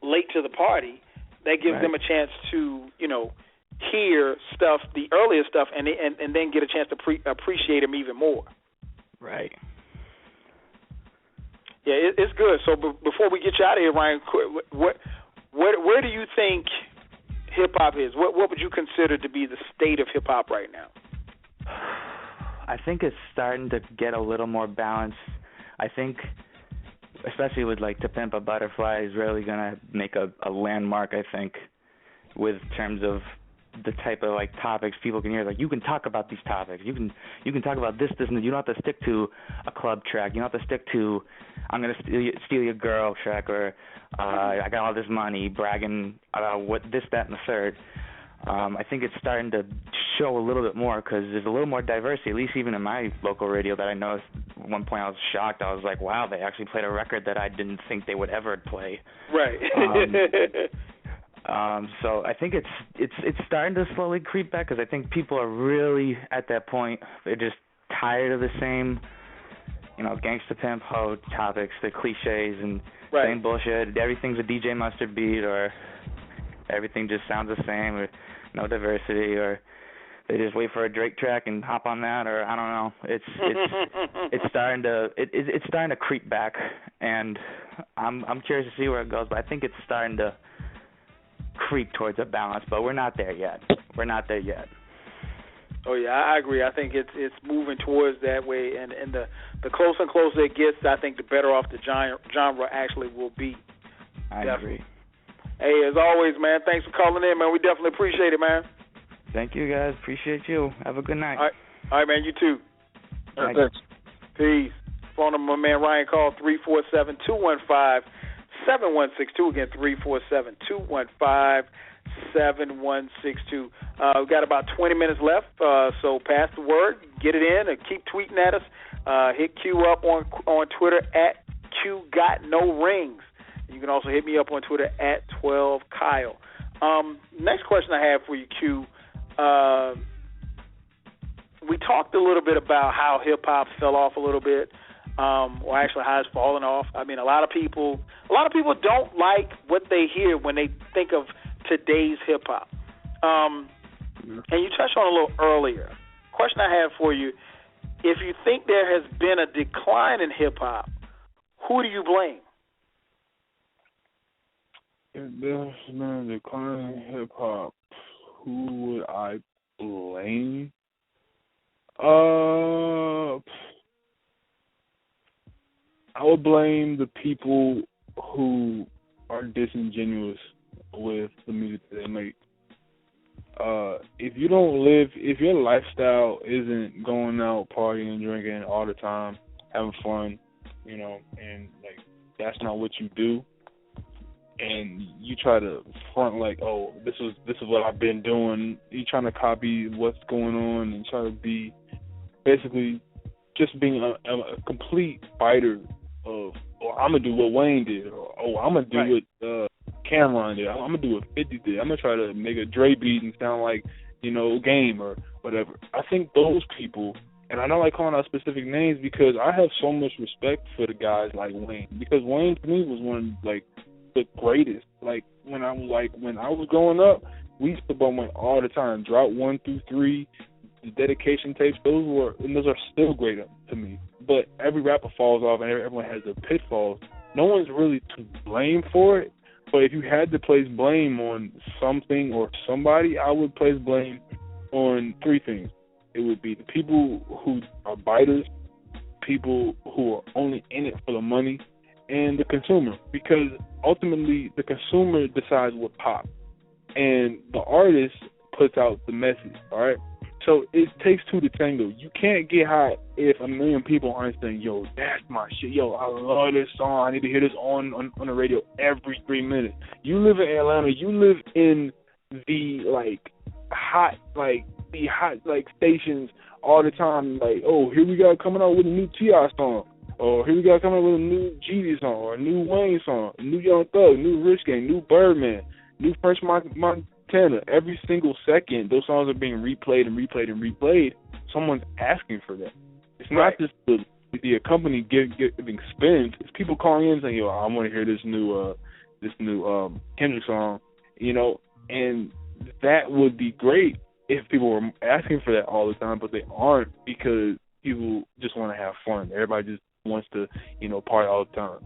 late to the party, that gives them a chance to, hear stuff, the earlier stuff, and then get a chance to appreciate them even more. Right. Yeah, it's good. So before we get you out of here, Ryan, where do you think hip hop is? What would you consider to be the state of hip hop right now? I think it's starting to get a little more balanced. I think, especially with like To Pimp a Butterfly, is really gonna make a landmark. I think, with terms of the type of like topics people can hear. Like, you can talk about these topics. You can talk about this, and you don't have to stick to a club track. You don't have to stick to I'm gonna steal your girl track, or I got all this money, bragging about what this, that, and the third. I think it's starting to show a little bit more because there's a little more diversity, at least even in my local radio that I noticed. At one point I was shocked. I was like, wow, they actually played a record that I didn't think they would ever play. Right. So I think it's starting to slowly creep back because I think people are really at that point. They're just tired of the same, gangsta pimp hoe topics, the cliches and same bullshit. Everything's a DJ Mustard beat, or everything just sounds the same, or no diversity, or They just wait for a Drake track and hop on that, or I don't know. It's starting to creep back, and I'm curious to see where it goes. But I think it's starting to creep towards a balance, but we're not there yet. Oh yeah, I agree. I think it's moving towards that way, and the closer and closer it gets, I think the better off the genre actually will be. I agree. Hey, as always, man, thanks for calling in, man. We definitely appreciate it, man. Thank you, guys. Appreciate you. Have a good night. All right, man. You too. All right, thanks. Peace. Phone number, my man Ryan, call 347-215-7162. Again, 347-215-7162. We've got about 20 minutes left, so pass the word, get it in, and keep tweeting at us. Hit Q up on Twitter at QGotNoRings. You can also hit me up on Twitter at 12Kyle. Next question I have for you, Q. We talked a little bit about how hip-hop fell off a little bit, or actually how it's fallen off. I mean, a lot of people don't like what they hear when they think of today's hip-hop. And you touched on it a little earlier. Question I have for you, if you think there has been a decline in hip-hop, who do you blame? If there's been a decline in hip-hop, who would I blame? I would blame the people who are disingenuous with the music that they make. If your lifestyle isn't going out partying and drinking all the time, having fun, and like that's not what you do, and you try to front like, oh, this is what I've been doing. You trying to copy what's going on and try to be basically just being a complete fighter of, oh, I'm gonna do what Wayne did, or oh, I'm gonna do what Cameron did. I'm gonna do what 50 did. I'm gonna try to make a Dre beat and sound like Game or whatever. I think those people, and I don't like calling out specific names because I have so much respect for the guys like Wayne, because Wayne to me was one of the greatest. Like when I was growing up, we used to bump Wayne all the time. Drought 1 through 3, the dedication tapes, those are still great to me. But every rapper falls off, and everyone has their pitfalls. No one's really to blame for it. But if you had to place blame on something or somebody, I would place blame on 3 things. It would be the people who are biters, people who are only in it for the money, and the consumer. Because ultimately, the consumer decides what pops, and the artist puts out the message, all right? So it takes 2 to tango. You can't get hot if a million people aren't saying, yo, that's my shit. Yo, I love this song. I need to hear this on the radio every 3 minutes. You live in Atlanta. You live in the hot stations all the time. Like, oh, here we go coming out with a new T.I. song. Or here we go coming out with a new Jeezy song, or a new Wayne song, a new Young Thug, new Rich Gang, new Birdman, new French Montana. Every single second, those songs are being replayed and replayed and replayed. Someone's asking for that. It's not just the company giving spins. It's people calling in saying, "Yo, I want to hear this new Kendrick song," and that would be great if people were asking for that all the time, but they aren't, because people just want to have fun. Everybody just wants to, party all the time.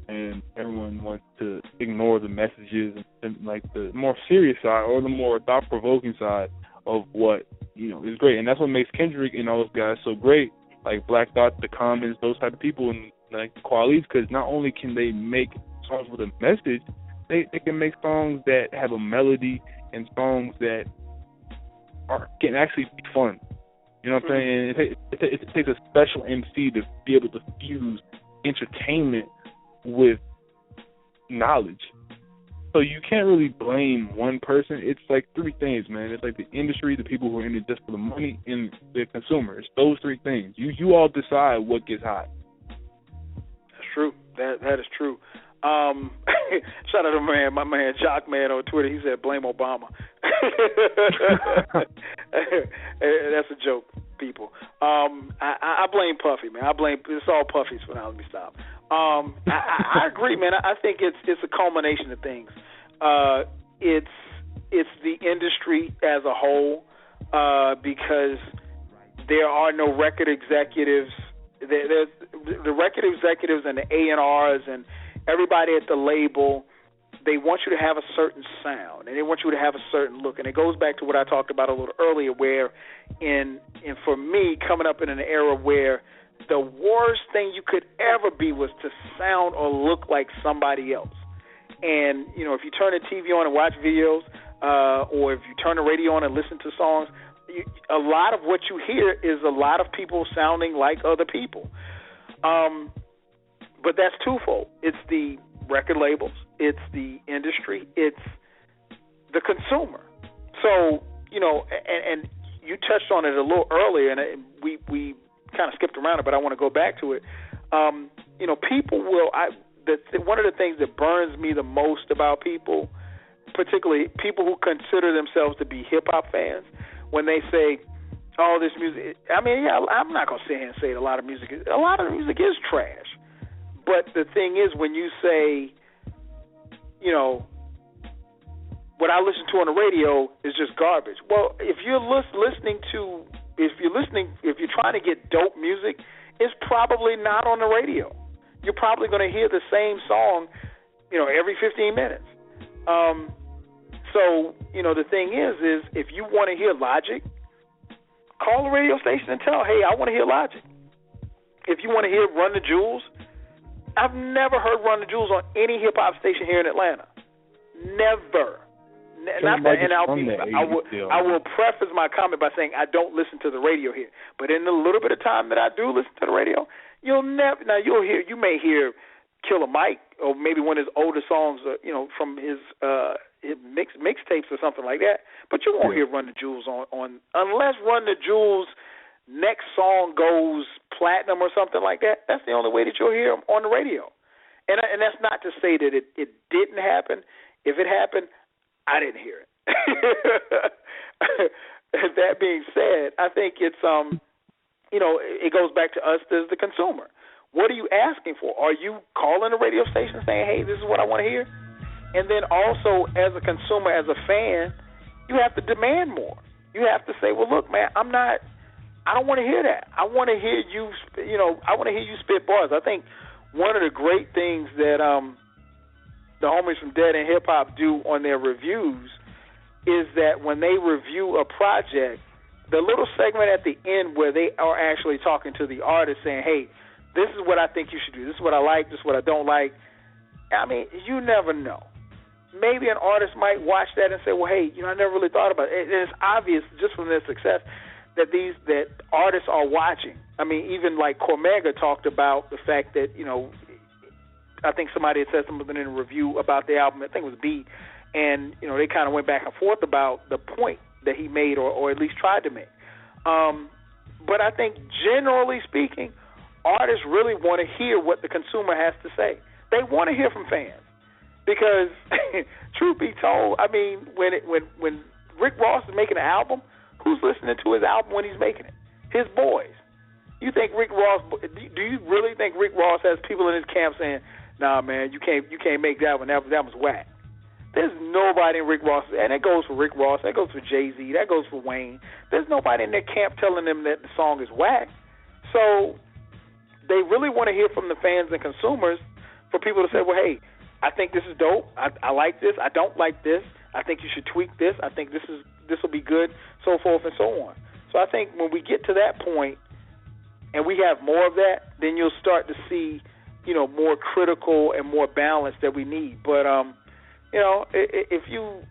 And everyone wants to ignore the messages and like the more serious side or the more thought-provoking side of what, is great. And that's what makes Kendrick and all those guys so great, like Black Thought, the Commons, those type of people, and like the Qualities, because not only can they make songs with a message, they can make songs that have a melody and songs that can actually be fun. You know what I'm saying? It takes a special MC to be able to fuse entertainment with knowledge. So you can't really blame one person. It's like 3 things, man. It's like the industry, the people who are in it just for the money, and the consumers. Those 3 things. You all decide what gets hot. That's true. That is true. Shout out to my man Jock Man on Twitter. He said blame Obama. That's a joke, people. I blame Puffy, man. It's all Puffy's for now. Let me stop. I agree, man. I think it's a culmination of things. It's the industry as a whole. because there are no record executives. There's the record executives and the A&Rs and everybody at the label. They want you to have a certain sound, and they want you to have a certain look. And it goes back to what I talked about a little earlier, where for me, coming up in an era where the worst thing you could ever be was to sound or look like somebody else. And, if you turn the TV on and watch videos, or if you turn the radio on and listen to songs, a lot of what you hear is a lot of people sounding like other people. But that's twofold. It's the record labels, it's the industry, it's the consumer. So, and you touched on it a little earlier, and we kind of skipped around it, but I want to go back to it. People will. One of the things that burns me the most about people, particularly people who consider themselves to be hip hop fans, when they say, "Oh, this music." I mean, yeah, I'm not gonna sit here and say a lot of the music is trash. But the thing is, when you say, what I listen to on the radio is just garbage. Well, if you're trying to get dope music, it's probably not on the radio. You're probably going to hear the same song, every 15 minutes. So, the thing is if you want to hear Logic, call the radio station and tell, hey, I want to hear Logic. If you want to hear Run the Jewels, I've never heard Run the Jewels on any hip-hop station here in Atlanta. Never. I will preface my comment by saying I don't listen to the radio here. But in the little bit of time that I do listen to the radio, you may hear Killer Mike, or maybe one of his older songs, from his mixtapes or something like that. But you won't hear Run the Jewels on unless Run the Jewels' next song goes platinum or something like that. That's the only way that you'll hear them on the radio. And that's not to say that it didn't happen. If it happened, I didn't hear it. That being said, I think it's it goes back to us as the consumer. What are you asking for? Are you calling the radio station saying, hey, this is what I want to hear? And then also, as a consumer, as a fan, you have to demand more. You have to say, well, look, man, I don't want to hear that. I want to hear you, I want to hear you spit bars. I think one of the great things that the homies from Dead End Hip Hop do on their reviews is that when they review a project, the little segment at the end where they are actually talking to the artist saying, hey, this is what I think you should do. This is what I like. This is what I don't like. I mean, you never know. Maybe an artist might watch that and say, well, hey, I never really thought about it. And it's obvious just from their success that artists are watching. I mean, even like Cormega talked about the fact that, I think somebody had said something in a review about the album, I think it was Beat, and, they kind of went back and forth about the point that he made or at least tried to make. But I think generally speaking, artists really want to hear what the consumer has to say. They want to hear from fans because, truth be told, I mean, when Rick Ross is making an album, who's listening to his album when he's making it? His boys. You think Rick Ross? Do you really think Rick Ross has people in his camp saying, "Nah, man, you can't make that one. That was whack"? There's nobody in Rick Ross, and that goes for Rick Ross, that goes for Jay-Z, that goes for Wayne. There's nobody in their camp telling them that the song is whack. So they really want to hear from the fans and consumers for people to say, well, hey, I think this is dope. I like this. I don't like this. I think you should tweak this. I think this will be good, so forth and so on. So I think when we get to that point and we have more of that, then you'll start to see, more critical and more balance that we need. But if you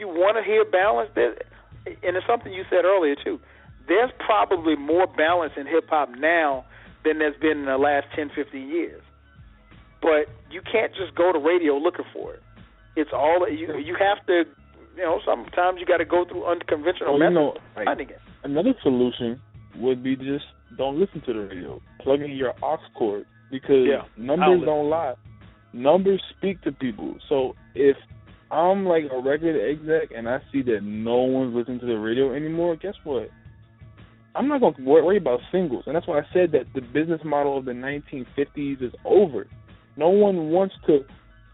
want to hear balance, and it's something you said earlier too, there's probably more balance in hip hop now than there's been in the last 10, 15 years. But you can't just go to radio looking for it. It's all you have to. Sometimes you got to go through unconventional methods of finding it. Another solution would be just don't listen to the radio. Plug in your aux cord because numbers don't lie. Numbers speak to people. So if I'm like a record exec and I see that no one's listening to the radio anymore, guess what? I'm not going to worry about singles. And that's why I said that the business model of the 1950s is over. No one wants to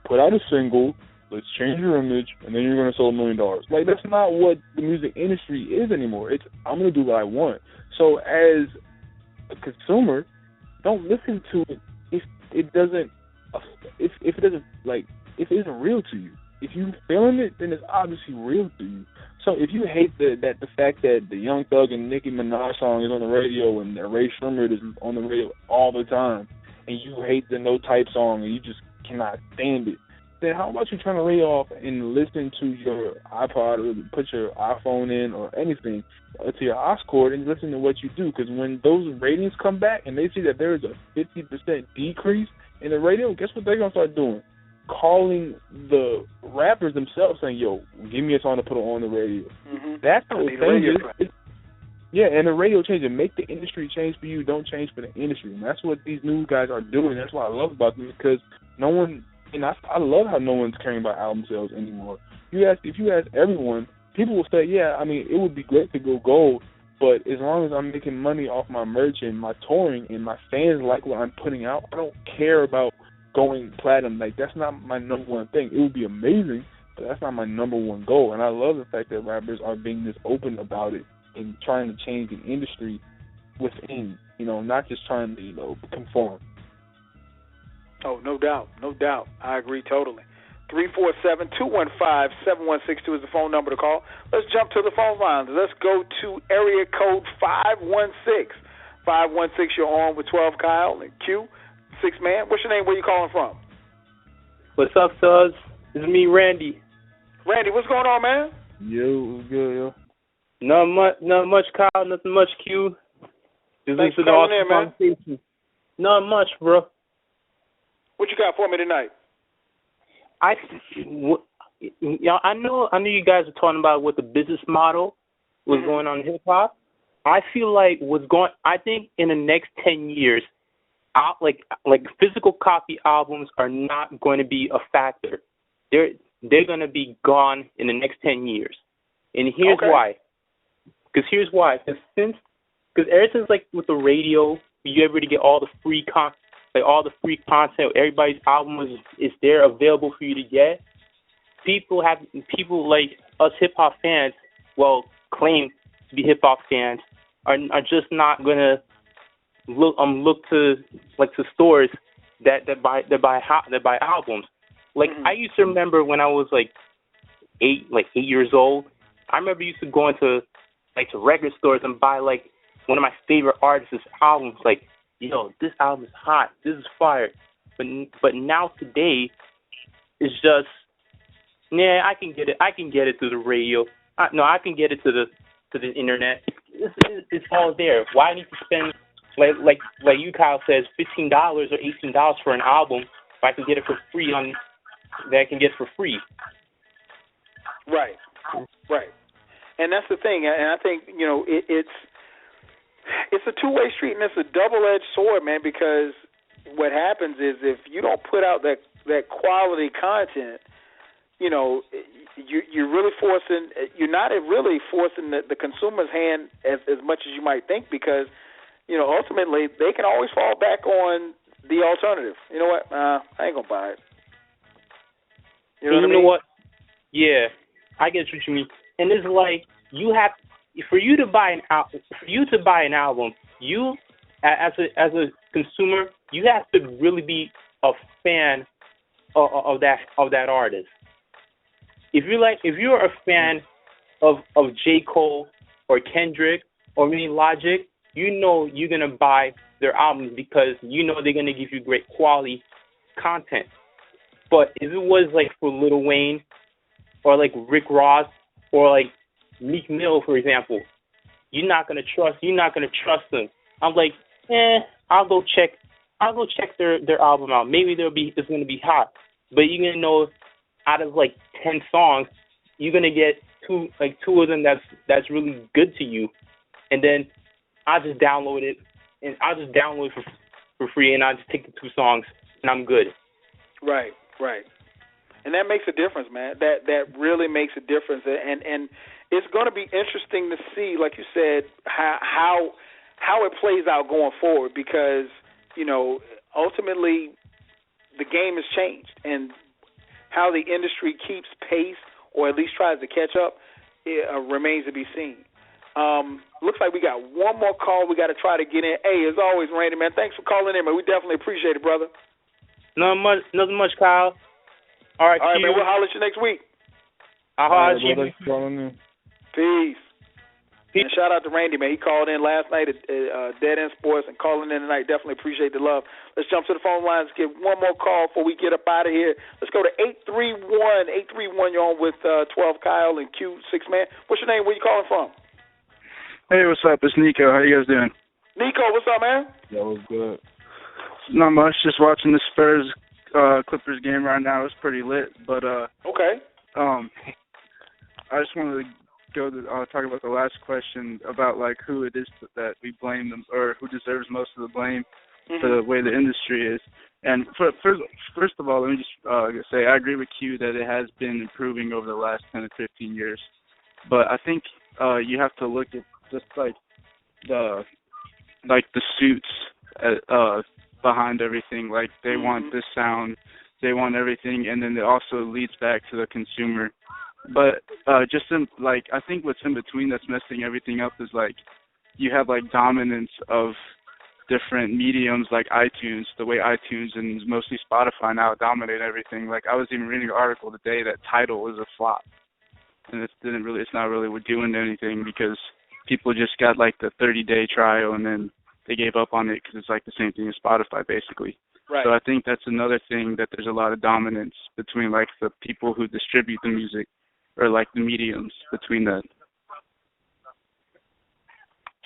put out a single, let's change your image, and then you're going to sell $1 million. Like, that's not what the music industry is anymore. It's, I'm going to do what I want. So as a consumer, don't listen to it if it doesn't, if it doesn't, like, if it isn't real to you. If you feeling it, then it's obviously real to you. So if you hate the fact that the Young Thug and Nicki Minaj song is on the radio and the Ray Shremmerd is on the radio all the time, and you hate the No Type song and you just cannot stand it, then how about you trying to lay off and listen to your iPod or put your iPhone in or anything to your aux cord and listen to what you do? Because when those ratings come back and they see that there is a 50% decrease in the radio, guess what they're going to start doing? Calling the rappers themselves saying, yo, give me a song to put on the radio. Mm-hmm. That's how it changes. Yeah, and the radio changes. Make the industry change for you. Don't change for the industry. And that's what these new guys are doing. That's what I love about them, because no one, and I love how no one's caring about album sales anymore. If you ask everyone, people will say, yeah, I mean, it would be great to go gold, but as long as I'm making money off my merch and my touring and my fans like what I'm putting out, I don't care about going platinum. Like, that's not my number one thing. It would be amazing, but that's not my number one goal. And I love the fact that rappers are being this open about it and trying to change the industry within, not just trying to, conform. Oh, no doubt. No doubt. I agree totally. 347-215-7162 is the phone number to call. Let's jump to the phone lines. Let's go to area code 516. 516, you're on with 12 Kyle and Q. 6 man. What's your name? Where you calling from? What's up, Suds? It's me, Randy. Randy, what's going on, man? Yo, what's good, yo? Not much, Kyle. Nothing much, Q. Just Thanks for listening to calling awesome in, man. conversation. Not much, bro. What you got for me tonight? I know you guys are talking about what the business model was going on in hip hop. I feel like I think in the next 10 years, like physical copy albums are not going to be a factor. They're going to be gone in the next 10 years. And here's why. Because ever since like with the radio, you're able to get all the free content, everybody's album is there available for you to get. People like us hip hop fans, claim to be hip hop fans, are just not gonna look to stores that buy albums. Like I used to remember when I was like 8 years old. I remember used to go into to record stores and buy like one of my favorite artists' albums. Like, yo, this album is hot. This is fire. But now today, it's just, I can get it. I can get it through the radio. I can get it to the internet. It's all there. Why need to spend like you, Kyle, says $15 or $18 for an album if I can get it for free for free? Right. And that's the thing. And I think it's a two-way street, and it's a double-edged sword, man, because what happens is if you don't put out that quality content, you're really forcing. You're not really forcing the consumer's hand as much as you might think, because ultimately they can always fall back on the alternative. You know what? I ain't gonna buy it. You know what I mean? What? Yeah, I get what you mean. And it's like for you to buy an album, you as a consumer, you have to really be a fan of that artist. If you're a fan of J. Cole or Kendrick or maybe Logic, you're gonna buy their albums because they're gonna give you great quality content. But if it was like for Lil Wayne or like Rick Ross or like Meek Mill, for example, you're not gonna trust them. I'm like, I'll go check their album out. Maybe it's gonna be hot, but you're gonna know out of like 10 songs, you're gonna get two of them that's really good to you, and then I'll just download it for free, and I'll just take the 2 songs and I'm good. Right. And that makes a difference, man. That really makes a difference, and it's going to be interesting to see, like you said, how it plays out going forward, because ultimately the game has changed, and how the industry keeps pace or at least tries to catch up remains to be seen. Looks like we got one more call we got to try to get in. Hey, as always, Randy, man, thanks for calling in, man. We definitely appreciate it, brother. Nothing much, Kyle. All right, man, we'll holler at you next week. I'll holler at you. Peace. And shout out to Randy, man. He called in last night at Dead End Sports and calling in tonight. Definitely appreciate the love. Let's jump to the phone lines. Get one more call before we get up out of here. Let's go to 831. 831, you're on with 12 Kyle and Q6 Man. What's your name? Where you calling from? Hey, what's up? It's Nico. How you guys doing? Nico, what's up, man? That was good. Not much. Just watching the Spurs Clippers game right now. It's pretty lit. But okay. I just wanted to go to talk about the last question about like who it is that we blame them or who deserves most of the blame for the way the industry is. And first of all, let me just say I agree with Q that it has been improving over the last 10 to 15 years. But I think you have to look at just like the suits behind everything. Like they want this sound, they want everything, and then it also leads back to the consumer. But I think what's in between that's messing everything up is like you have like dominance of different mediums like iTunes, the way iTunes and mostly Spotify now dominate everything. Like I was even reading an article today that Tidal was a flop, and it's not really doing anything because people just got like the 30-day trial and then they gave up on it because it's like the same thing as Spotify basically. Right. So I think that's another thing that there's a lot of dominance between like the people who distribute the music or like the mediums between that.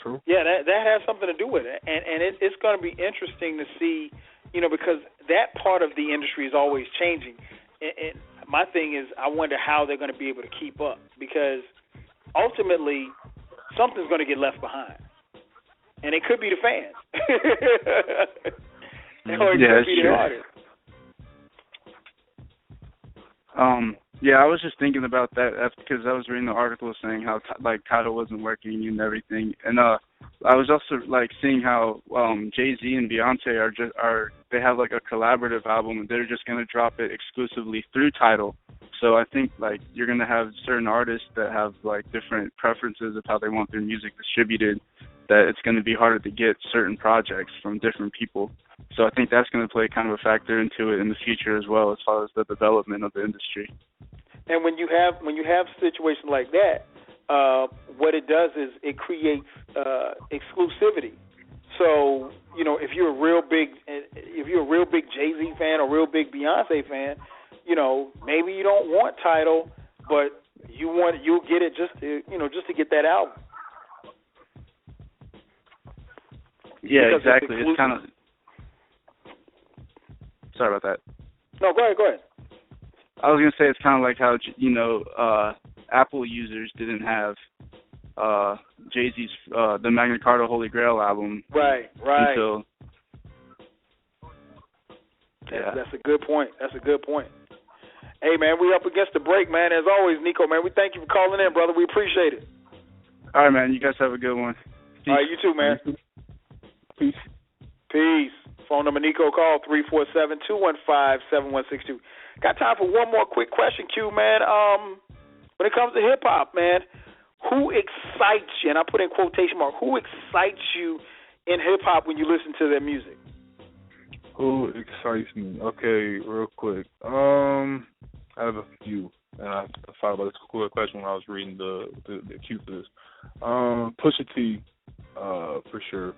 True. Yeah, that has something to do with it, and it's going to be interesting to see, because that part of the industry is always changing. And my thing is, I wonder how they're going to be able to keep up because ultimately something's going to get left behind, and it could be the fans, or it could be the artists. Yeah, I was just thinking about that because I was reading the article saying how Tidal wasn't working and everything, and I was also like seeing how Jay-Z and Beyonce they have like a collaborative album and they're just gonna drop it exclusively through Tidal. So I think like you're gonna have certain artists that have like different preferences of how they want their music distributed. That it's going to be harder to get certain projects from different people. So I think that's going to play kind of a factor into it in the future as well, as far as the development of the industry. And when you have situations like that, what it does is it creates exclusivity. So if you're a real big Jay-Z fan or real big Beyonce fan, maybe you don't want Tidal, but you'll get it just to get that album. Yeah, because exactly. It's kind of. Sorry about that. No, go ahead. I was gonna say it's kind of like how Apple users didn't have Jay-Z's the Magna Carta Holy Grail album. Right. Until. That's a good point. Hey man, we up against the break, man. As always, Nico, man, we thank you for calling in, brother. We appreciate it. All right, man. You guys have a good one. Peace. All right, you too, man. Peace. Phone number Nico, call 347-215-7162. Got time for one more quick question, Q, man. When it comes to hip-hop, man, who excites you, and I put in quotation mark, who excites you in hip-hop when you listen to their music? Who excites me? Okay, real quick. I have a few, and I thought about this quick question when I was reading the Q for this. Pusha T, for sure.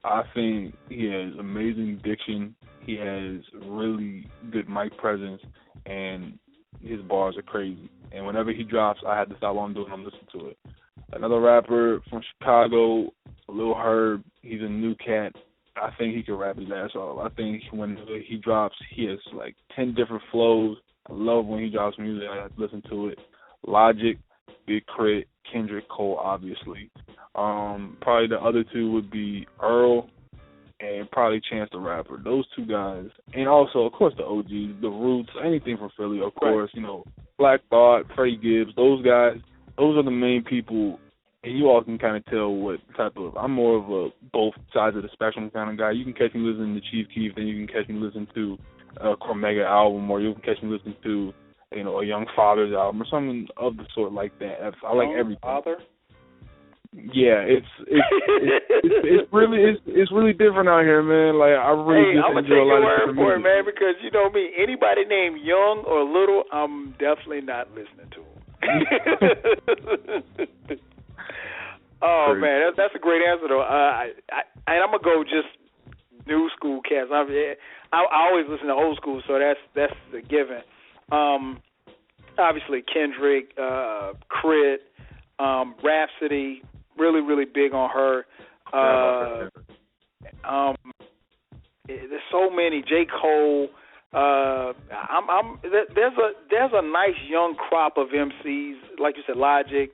I think he has amazing diction. He has really good mic presence, and his bars are crazy. And whenever he drops, I have to stop what I'm doing and listen to it. Another rapper from Chicago, Lil Herb, he's a new cat. I think he can rap his ass off. I think when he drops, he has like 10 different flows. I love when he drops music. I have to listen to it. Logic, Big Crit, Kendrick Cole, obviously. Probably the other two would be Earl and probably Chance the Rapper. Those two guys. And also, of course, the OGs, the Roots, anything from Philly, of course. Black Thought, Freddie Gibbs, those guys, those are the main people and you all can kind of tell what type of. I'm more of a both sides of the spectrum kind of guy. You can catch me listening to Chief Keef, then you can catch me listening to a Cormega album, or you can catch me listening to a Young Father's album or something of the sort like that. I like everything. Father? Yeah, it's really different out here, man. Like I really I'm gonna enjoy take a lot your of word different for it, music. man, because you know me. Anybody named Young or Little, I'm definitely not listening to. Oh Crazy. man, that's a great answer though. And I'm gonna go just new school cats. I always listen to old school, so that's a given. Obviously Kendrick, Crit, Rhapsody, really big on her. There's so many. J. Cole. There's a nice young crop of MCs, like you said, Logic,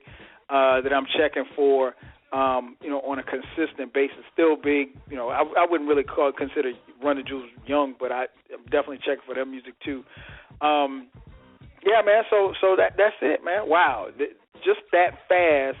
that I'm checking for. On a consistent basis, still big. I wouldn't really consider Run the Jewels young, but I'm definitely checking for their music too. Yeah, man. So that's it, man. Wow, just that fast,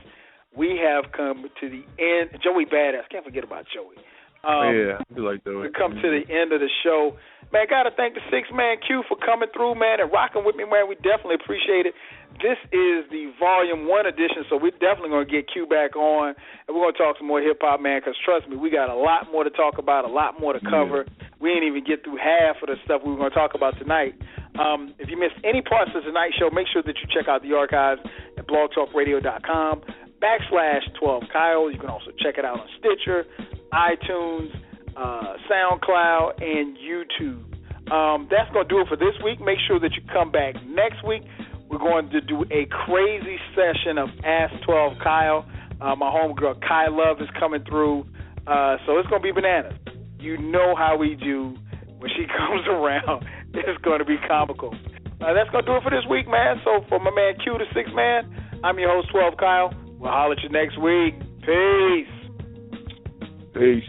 we have come to the end. Joey Badass, can't forget about Joey. Yeah, I do like Joey. We come to the end of the show. Man, got to thank the 6-Man Q for coming through, man, and rocking with me, man. We definitely appreciate it. This is the Volume 1 edition, so we're definitely going to get Q back on, and we're going to talk some more hip-hop, man, because trust me, we got a lot more to talk about, a lot more to cover. Yeah. We ain't even get through half of the stuff we were going to talk about tonight. If you missed any parts of tonight's show, make sure that you check out the archives at blogtalkradio.com/12Kyle. You can also check it out on Stitcher, iTunes, SoundCloud, and YouTube. That's going to do it for this week. Make sure that you come back next week. We're going to do a crazy session of Ask 12 Kyle. My homegirl Kai Love is coming through. So it's going to be bananas. You know how we do when she comes around. It's going to be comical. That's going to do it for this week, man. So for my man Q, the 6-Man, I'm your host, 12 Kyle. We'll holler at you next week. Peace. Peace.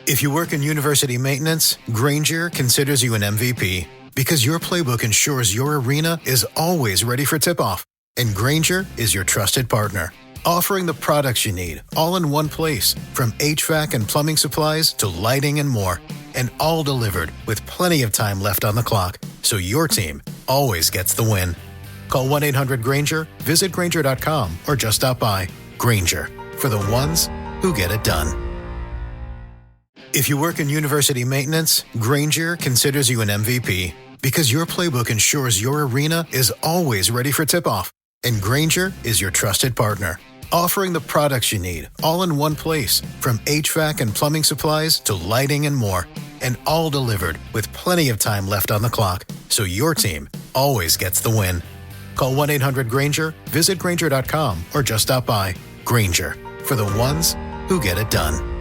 If you work in university maintenance, Grainger considers you an MVP because your playbook ensures your arena is always ready for tip-off. And Grainger is your trusted partner, offering the products you need all in one place, from HVAC and plumbing supplies to lighting and more, and all delivered with plenty of time left on the clock, so your team always gets the win. Call 1-800-GRAINGER, visit Grainger.com, or just stop by. Grainger, for the ones who get it done. If you work in university maintenance, Grainger considers you an MVP because your playbook ensures your arena is always ready for tip-off. And Grainger is your trusted partner, offering the products you need all in one place, from HVAC and plumbing supplies to lighting and more, and all delivered with plenty of time left on the clock, so your team always gets the win. Call 1-800-GRAINGER, visit Grainger.com, or just stop by. Grainger, for the ones who get it done.